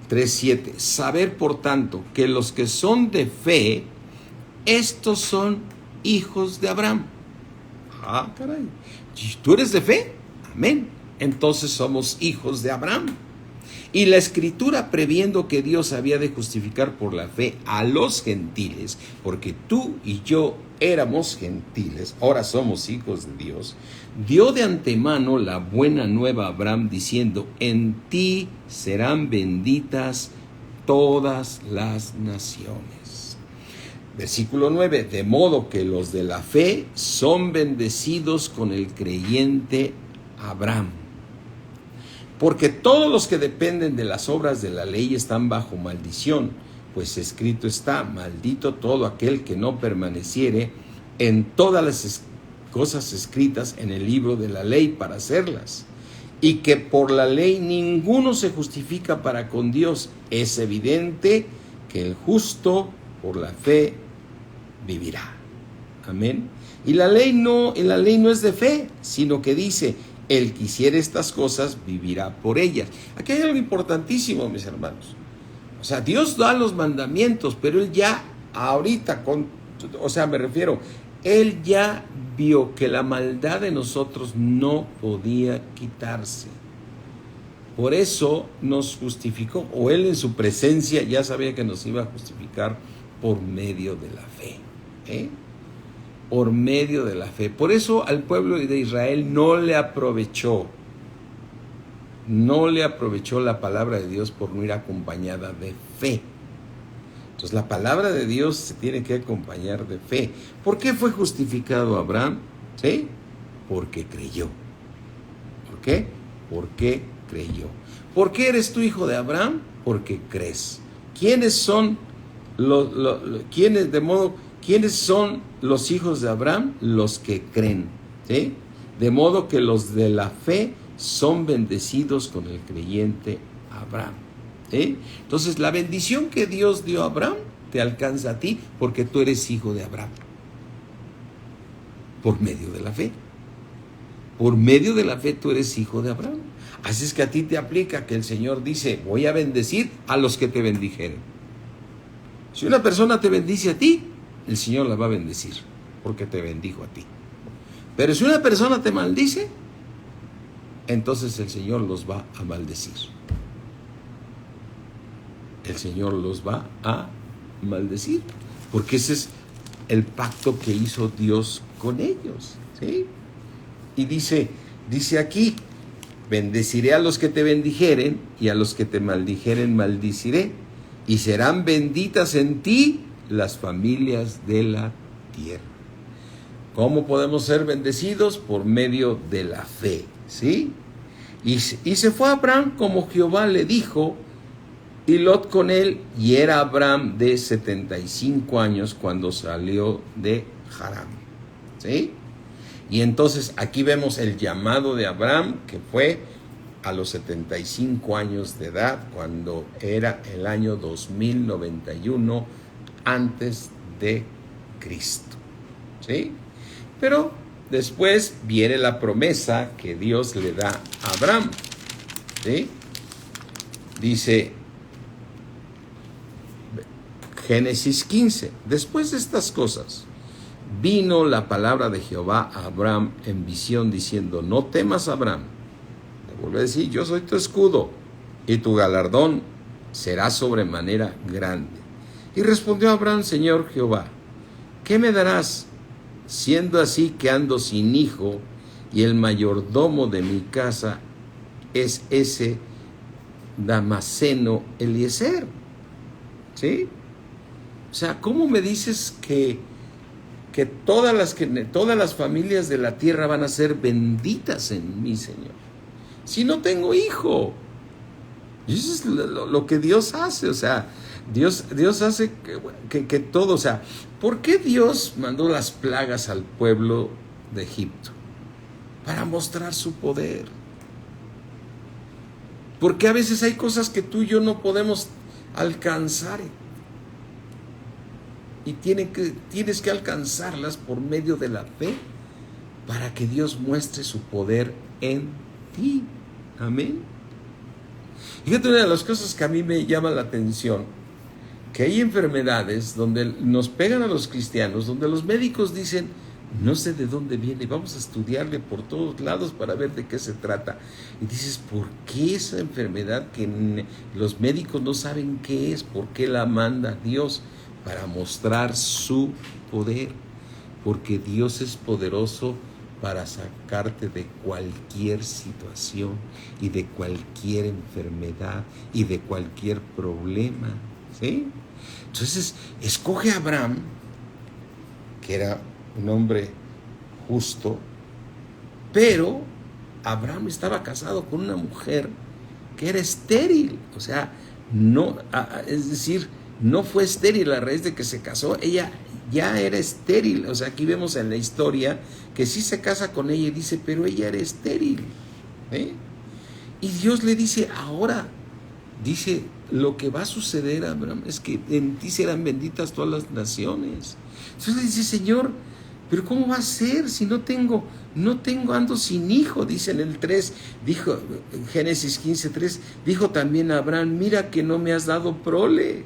3:7, saber por tanto que los que son de fe, estos son hijos de Abraham. Ah, caray, ¿tú eres de fe? Amén. Entonces somos hijos de Abraham. Y la Escritura, previendo que Dios había de justificar por la fe a los gentiles, porque tú y yo éramos gentiles, ahora somos hijos de Dios, dio de antemano la buena nueva a Abraham, diciendo, en ti serán benditas todas las naciones. Versículo 9, de modo que los de la fe son bendecidos con el creyente Abraham. Porque todos los que dependen de las obras de la ley están bajo maldición, pues escrito está, maldito todo aquel que no permaneciere en todas las cosas escritas en el libro de la ley para hacerlas. Y que por la ley ninguno se justifica para con Dios. Es evidente que el justo por la fe vivirá. Amén. Y la ley no es de fe, sino que dice, el que hiciere estas cosas vivirá por ellas. Aquí hay algo importantísimo, mis hermanos. O sea, Dios da los mandamientos, pero Él ya ahorita, me refiero, Él ya vio que la maldad de nosotros no podía quitarse. Por eso nos justificó, o Él en su presencia ya sabía que nos iba a justificar por medio de la fe. Por medio de la fe. Por eso al pueblo de Israel no le aprovechó la palabra de Dios por no ir acompañada de fe. Entonces la palabra de Dios se tiene que acompañar de fe. ¿Por qué fue justificado Abraham? ¿Sí? Porque creyó. ¿Por qué? Porque creyó. ¿Por qué eres tú hijo de Abraham? Porque crees. ¿Quiénes son ¿Quiénes son los hijos de Abraham? Los que creen, ¿sí? De modo que los de la fe son bendecidos con el creyente Abraham, ¿sí? Entonces, la bendición que Dios dio a Abraham te alcanza a ti porque tú eres hijo de Abraham. Por medio de la fe. Por medio de la fe tú eres hijo de Abraham. Así es que a ti te aplica que el Señor dice, voy a bendecir a los que te bendijeren. Si una persona te bendice a ti, el Señor la va a bendecir, porque te bendijo a ti. Pero si una persona te maldice, entonces el Señor los va a maldecir. El Señor los va a maldecir, porque ese es el pacto que hizo Dios con ellos, ¿sí? Y dice aquí, bendeciré a los que te bendijeren, y a los que te maldijeren maldiciré, y serán benditas en ti las familias de la tierra. ¿Cómo podemos ser bendecidos? Por medio de la fe, ¿sí? Y se fue Abraham como Jehová le dijo, y Lot con él, y era Abraham de 75 años cuando salió de Harán, ¿sí? Y entonces aquí vemos el llamado de Abraham, que fue a los 75 años de edad, cuando era el año 2091 antes de Cristo, ¿sí? Pero después viene la promesa que Dios le da a Abraham, ¿sí? Dice Génesis 15, después de estas cosas, vino la palabra de Jehová a Abraham en visión, diciendo, no temas, Abraham. Le vuelve a decir, yo soy tu escudo, y tu galardón será sobremanera grande. Y respondió Abraham, Señor Jehová, ¿qué me darás, siendo así que ando sin hijo, y el mayordomo de mi casa es ese Damaseno Eliezer? ¿Sí? O sea, ¿cómo me dices que todas las familias de la tierra van a ser benditas en mí, Señor? Si no tengo hijo. Y eso es lo que Dios hace, o sea, Dios hace que todo, o sea, ¿por qué Dios mandó las plagas al pueblo de Egipto? Para mostrar su poder. Porque a veces hay cosas que tú y yo no podemos alcanzar. Y tienes que alcanzarlas por medio de la fe para que Dios muestre su poder en ti. Amén. Fíjate, una de las cosas que a mí me llama la atención, que hay enfermedades donde nos pegan a los cristianos, donde los médicos dicen, no sé de dónde viene, vamos a estudiarle por todos lados para ver de qué se trata. Y dices, ¿por qué esa enfermedad que los médicos no saben qué es? ¿Por qué la manda Dios? Para mostrar su poder, porque Dios es poderoso para sacarte de cualquier situación y de cualquier enfermedad y de cualquier problema, ¿sí? Entonces, escoge a Abraham, que era un hombre justo, pero Abraham estaba casado con una mujer que era estéril, o sea, no, es decir, no fue estéril a raíz de que se casó, ella ya era estéril. O sea, aquí vemos en la historia que sí se casa con ella y dice, pero ella era estéril, ¿eh? Y Dios le dice, ahora, dice, lo que va a suceder, Abraham, es que en ti serán benditas todas las naciones. Entonces le dice, Señor, pero ¿cómo va a ser si no tengo, ando sin hijo? Dice en el 3, dijo, Génesis 15:3, dijo también a Abraham, mira que no me has dado prole.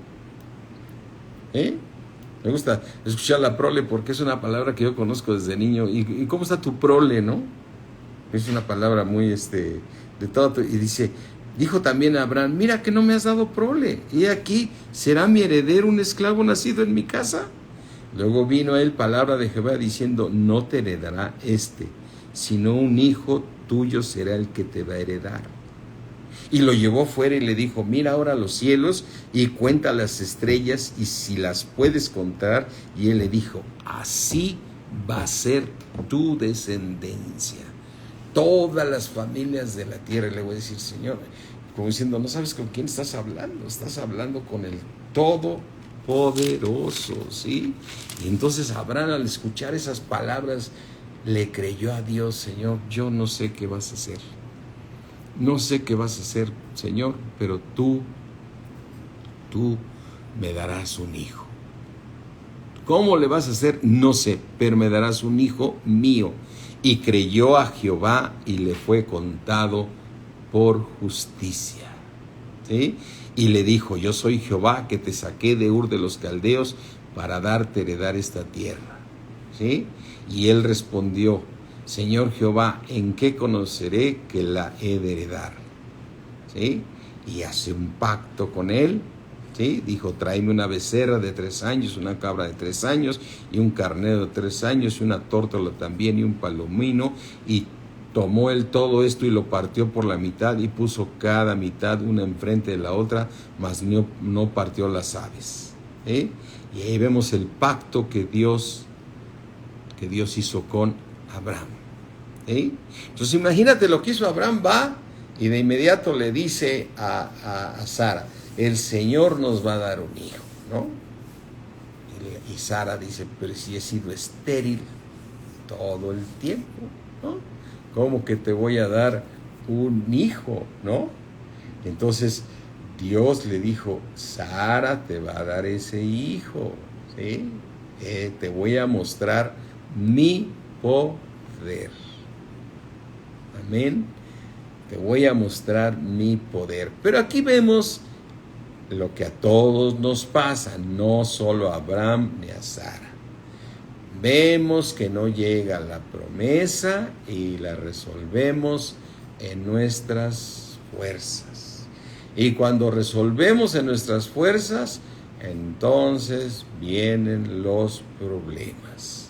Me gusta escuchar la prole porque es una palabra que yo conozco desde niño. ¿Y cómo está tu prole, no? Es una palabra muy de todo. Y dijo también a Abraham, mira que no me has dado prole, y aquí será mi heredero un esclavo nacido en mi casa. Luego vino a él palabra de Jehová diciendo, no te heredará sino un hijo tuyo será el que te va a heredar. Y lo llevó fuera y le dijo, mira ahora los cielos y cuenta las estrellas y si las puedes contar. Y él le dijo, así va a ser tu descendencia. Todas las familias de la tierra. Y le voy a decir, Señor, como diciendo, no sabes con quién estás hablando. Estás hablando con el Todopoderoso, ¿sí? Y entonces Abraham, al escuchar esas palabras, le creyó a Dios. Señor, yo no sé qué vas a hacer. No sé qué vas a hacer, Señor, pero tú me darás un hijo. ¿Cómo le vas a hacer? No sé, pero me darás un hijo mío. Y creyó a Jehová y le fue contado por justicia, ¿sí? Y le dijo, yo soy Jehová que te saqué de Ur de los Caldeos para darte heredar esta tierra, ¿sí? Y él respondió, Señor Jehová, ¿en qué conoceré que la he de heredar? ¿Sí? Y hace un pacto con él, ¿sí? Dijo, tráeme una becerra de 3 años, una cabra de 3 años, y un carnero de 3 años, y una tórtola también, y un palomino. Y tomó él todo esto y lo partió por la mitad, y puso cada mitad una enfrente de la otra, mas no partió las aves, ¿sí? Y ahí vemos el pacto que Dios que Dios hizo con Abraham. ¿Sí? Entonces imagínate lo que hizo Abraham, va y de inmediato le dice a Sara, el Señor nos va a dar un hijo, ¿no? Y Sara dice, pero si he sido estéril todo el tiempo, ¿no? ¿Cómo que te voy a dar un hijo, no? Entonces Dios le dijo, Sara te va a dar ese hijo, ¿sí? Te voy a mostrar mi poder. Amén. Te voy a mostrar mi poder. Pero aquí vemos lo que a todos nos pasa, no solo a Abraham ni a Sara. Vemos que no llega la promesa y la resolvemos en nuestras fuerzas. Y cuando resolvemos en nuestras fuerzas, entonces vienen los problemas.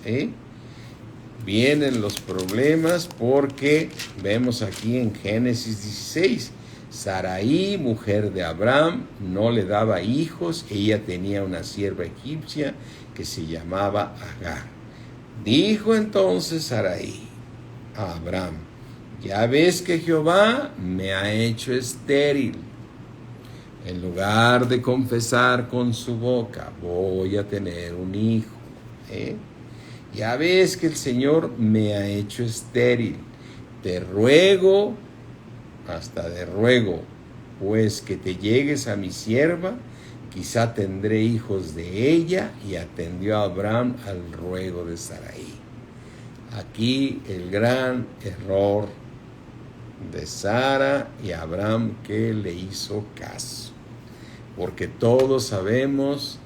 Vienen los problemas porque vemos aquí en Génesis 16, Sarai, mujer de Abraham, no le daba hijos. Ella tenía una sierva egipcia que se llamaba Agar. Dijo entonces Sarai a Abraham, ya ves que Jehová me ha hecho estéril. En lugar de confesar con su boca, voy a tener un hijo. Ya ves que el Señor me ha hecho estéril. Te ruego, hasta de ruego, pues que te llegues a mi sierva, quizá tendré hijos de ella. Y atendió a Abraham al ruego de Sarai. Aquí el gran error de Sara y Abraham, que le hizo caso. Porque todos sabemos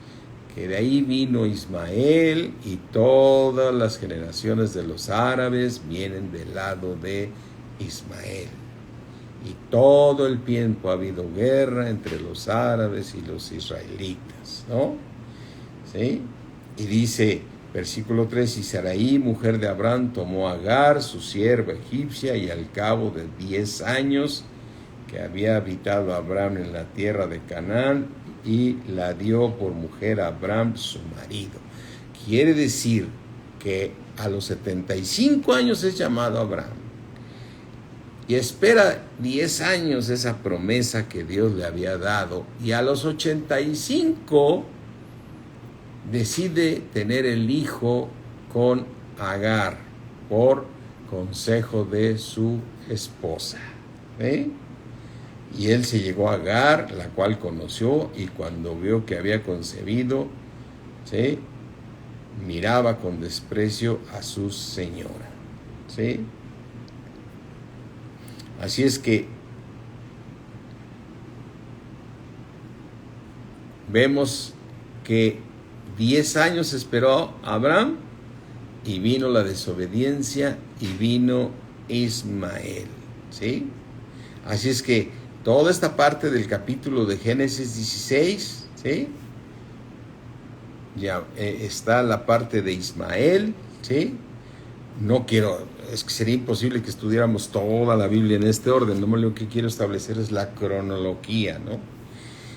que de ahí vino Ismael y todas las generaciones de los árabes vienen del lado de Ismael. Y todo el tiempo ha habido guerra entre los árabes y los israelitas, ¿no? ¿Sí? Y dice, versículo 3, y Sarai, mujer de Abraham, tomó a Agar, su sierva egipcia, y al cabo de 10 años que había habitado Abraham en la tierra de Canaán, y la dio por mujer a Abraham, su marido. Quiere decir que a los 75 años es llamado Abraham. Y espera 10 años esa promesa que Dios le había dado. Y a los 85 decide tener el hijo con Agar por consejo de su esposa. Y él se llegó a Agar, la cual conoció, y cuando vio que había concebido, ¿sí?, miraba con desprecio a su señora. ¿Sí? Así es que vemos que 10 años esperó Abraham y vino la desobediencia y vino Ismael. ¿Sí? Así es que toda esta parte del capítulo de Génesis 16, ¿sí?, ya está la parte de Ismael, ¿sí? No quiero, es que sería imposible que estudiáramos toda la Biblia en este orden. Lo que quiero establecer es la cronología, ¿no?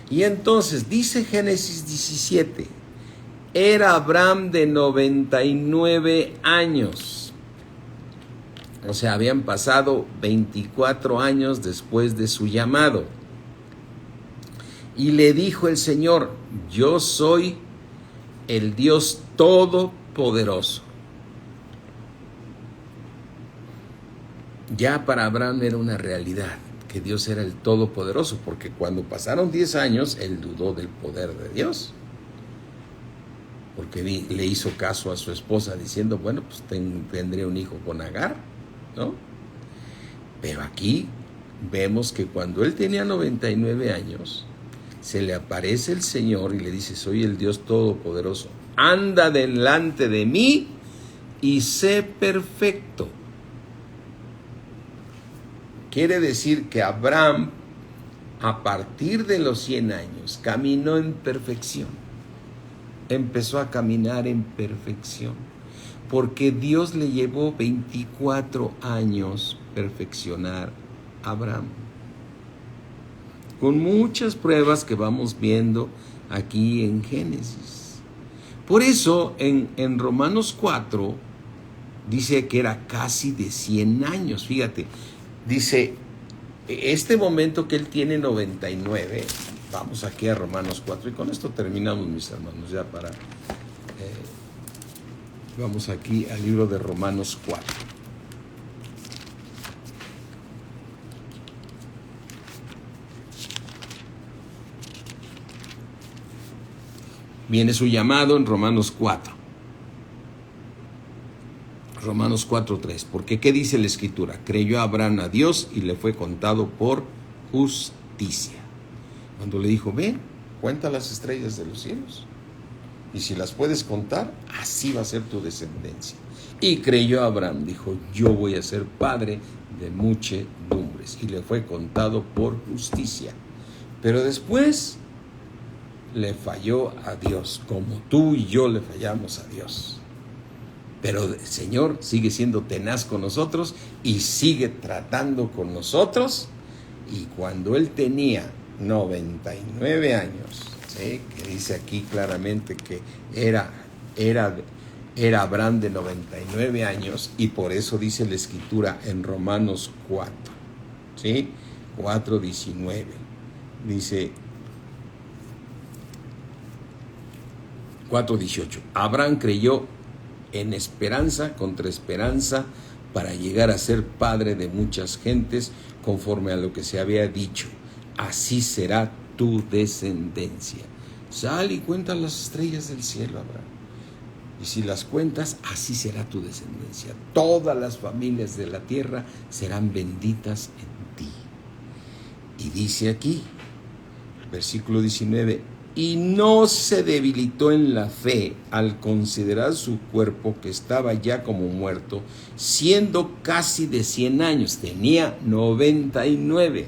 Y entonces dice Génesis 17, era Abraham de 99 años. O sea, habían pasado 24 años después de su llamado. Y le dijo el Señor, yo soy el Dios Todopoderoso. Ya para Abraham era una realidad que Dios era el Todopoderoso, porque cuando pasaron 10 años, él dudó del poder de Dios. Porque le hizo caso a su esposa diciendo, bueno, pues tendré un hijo con Agar, ¿no? Pero aquí vemos que cuando él tenía 99 años, se le aparece el Señor y le dice, soy el Dios Todopoderoso, anda delante de mí y sé perfecto. Quiere decir que Abraham, a partir de los 100 años, caminó en perfección. Empezó a caminar en perfección, porque Dios le llevó 24 años perfeccionar a Abraham, con muchas pruebas que vamos viendo aquí en Génesis. Por eso en Romanos 4 dice que era casi de 100 años, fíjate, dice, este momento que él tiene 99, vamos aquí a Romanos 4, y con esto terminamos, mis hermanos, ya para, vamos aquí al libro de Romanos 4. Viene su llamado en Romanos 4. Romanos 4:3. Porque ¿qué dice la Escritura? Creyó Abraham a Dios y le fue contado por justicia. Cuando le dijo, ven, cuenta las estrellas de los cielos. Y si las puedes contar, así va a ser tu descendencia. Y creyó Abraham, dijo, yo voy a ser padre de muchedumbres. Y le fue contado por justicia. Pero después le falló a Dios, como tú y yo le fallamos a Dios. Pero el Señor sigue siendo tenaz con nosotros y sigue tratando con nosotros. Y cuando Él tenía 99 años, ¿sí?, que dice aquí claramente que era Abraham de 99 años, y por eso dice la Escritura en Romanos 4, ¿sí? 4:19, dice 4:18, Abraham creyó en esperanza contra esperanza para llegar a ser padre de muchas gentes, conforme a lo que se había dicho, así será tu descendencia. Sal y cuenta las estrellas del cielo, Abraham, y si las cuentas, así será tu descendencia. Todas las familias de la tierra serán benditas en ti. Y dice aquí, versículo 19, y no se debilitó en la fe al considerar su cuerpo, que estaba ya como muerto, siendo casi de 100 años, tenía 99.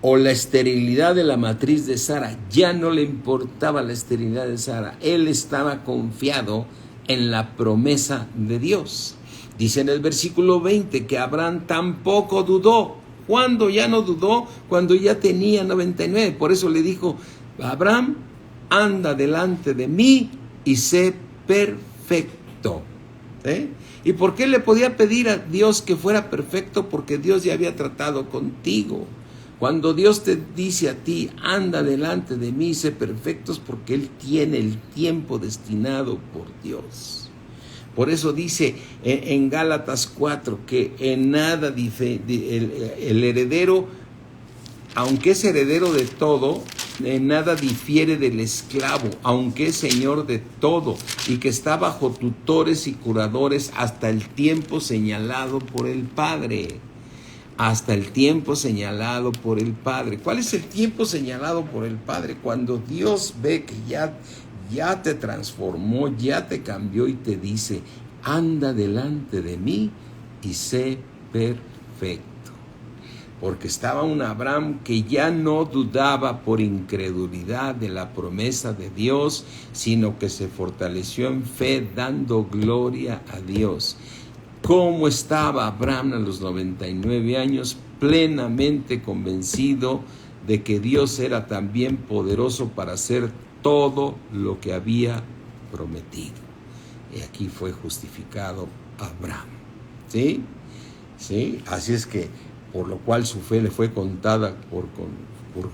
O la esterilidad de la matriz de Sara, ya no le importaba la esterilidad de Sara, él estaba confiado en la promesa de Dios. Dice en el versículo 20 que Abraham tampoco dudó. ¿Cuándo ya no dudó? Cuando ya tenía 99. Por eso le dijo, Abraham, anda delante de mí y sé perfecto. ¿Sí? ¿Y por qué le podía pedir a Dios que fuera perfecto? Porque Dios ya había tratado contigo. Cuando Dios te dice a ti, anda delante de mí y sé perfecto, es porque Él tiene el tiempo destinado por Dios. Por eso dice en Gálatas 4 que en nada dice el heredero, aunque es heredero de todo, en nada difiere del esclavo, aunque es señor de todo, y que está bajo tutores y curadores hasta el tiempo señalado por el Padre. Hasta el tiempo señalado por el Padre. ¿Cuál es el tiempo señalado por el Padre? Cuando Dios ve que ya te transformó, ya te cambió y te dice, anda delante de mí y sé perfecto. Porque estaba un Abraham que ya no dudaba por incredulidad de la promesa de Dios, sino que se fortaleció en fe dando gloria a Dios. ¿Cómo estaba Abraham a los 99 años? Plenamente convencido de que Dios era también poderoso para hacer todo lo que había prometido. Y aquí fue justificado Abraham. ¿Sí? ¿Sí? Así es que, por lo cual su fe le fue contada por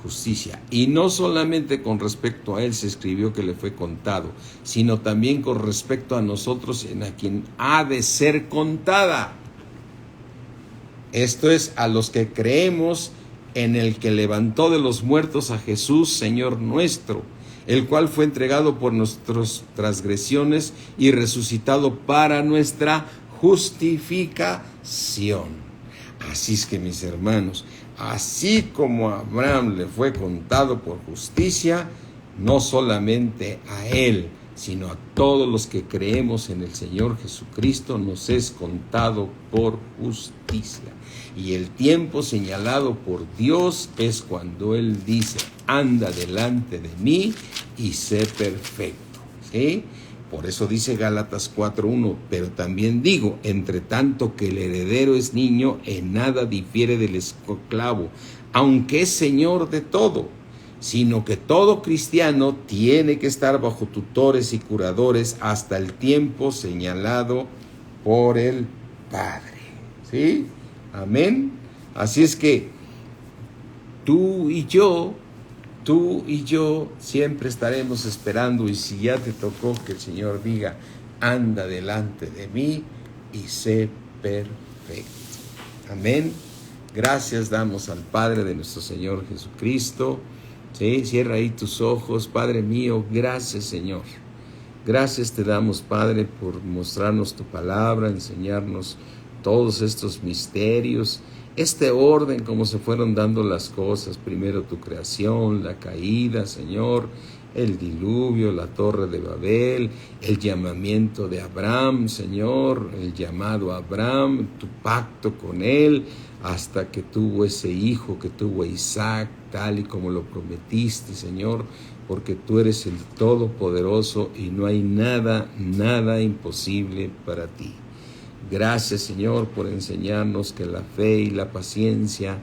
justicia. Y no solamente con respecto a él se escribió que le fue contado, sino también con respecto a nosotros, en a quien ha de ser contada. Esto es, a los que creemos en el que levantó de los muertos a Jesús, Señor nuestro, el cual fue entregado por nuestras transgresiones y resucitado para nuestra justificación. Así es que, mis hermanos, así como a Abraham le fue contado por justicia, no solamente a él, sino a todos los que creemos en el Señor Jesucristo, nos es contado por justicia. Y el tiempo señalado por Dios es cuando Él dice, anda delante de mí y sé perfecto. ¿Sí? Por eso dice Gálatas 4:1, pero también digo, entre tanto que el heredero es niño, en nada difiere del esclavo, aunque es señor de todo, sino que todo cristiano tiene que estar bajo tutores y curadores hasta el tiempo señalado por el Padre. ¿Sí? Amén. Así es que tú y yo siempre estaremos esperando, y si ya te tocó, que el Señor diga: anda delante de mí y sé perfecto. Amén. Gracias damos al Padre de nuestro Señor Jesucristo. ¿Sí? Cierra ahí tus ojos. Padre mío, gracias, Señor. Gracias te damos, Padre, por mostrarnos tu palabra, enseñarnos todos estos misterios, este orden, como se fueron dando las cosas. Primero tu creación, la caída, Señor, el diluvio, la torre de Babel, el llamamiento de Abraham, Señor, el llamado a Abraham, tu pacto con él, hasta que tuvo ese hijo, que tuvo a Isaac, tal y como lo prometiste, Señor, porque tú eres el Todopoderoso y no hay nada imposible para ti. Gracias, Señor, por enseñarnos que la fe y la paciencia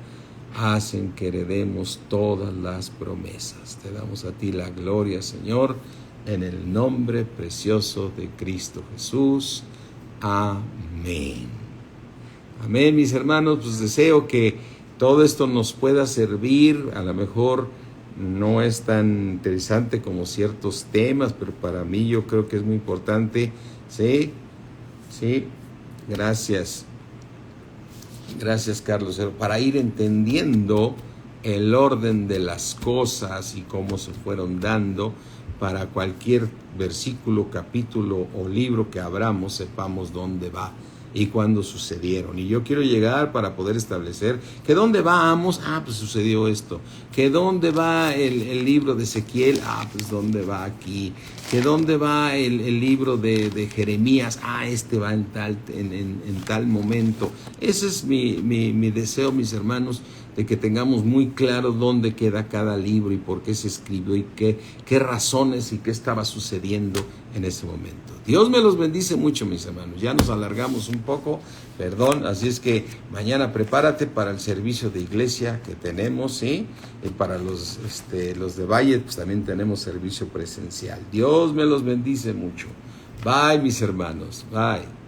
hacen que heredemos todas las promesas. Te damos a ti la gloria, Señor, en el nombre precioso de Cristo Jesús. Amén. Amén, mis hermanos. Pues deseo que todo esto nos pueda servir. A lo mejor no es tan interesante como ciertos temas, pero para mí yo creo que es muy importante. Sí, sí. Gracias. Gracias, Carlos. Para ir entendiendo el orden de las cosas y cómo se fueron dando, para cualquier versículo, capítulo o libro que abramos, sepamos dónde va y cuándo sucedieron. Y yo quiero llegar para poder establecer que dónde va Amos, pues sucedió esto. Que dónde va el libro de Ezequiel, pues dónde va aquí. Que dónde va el libro de Jeremías, este va en tal momento. Ese es mi deseo, mis hermanos, de que tengamos muy claro dónde queda cada libro y por qué se escribió y qué razones y qué estaba sucediendo en ese momento. Dios me los bendice mucho, mis hermanos. Ya nos alargamos un poco, perdón. Así es que mañana prepárate para el servicio de iglesia que tenemos, ¿sí? Y para los de Valle, pues también tenemos servicio presencial. Dios me los bendice mucho. Bye, mis hermanos. Bye.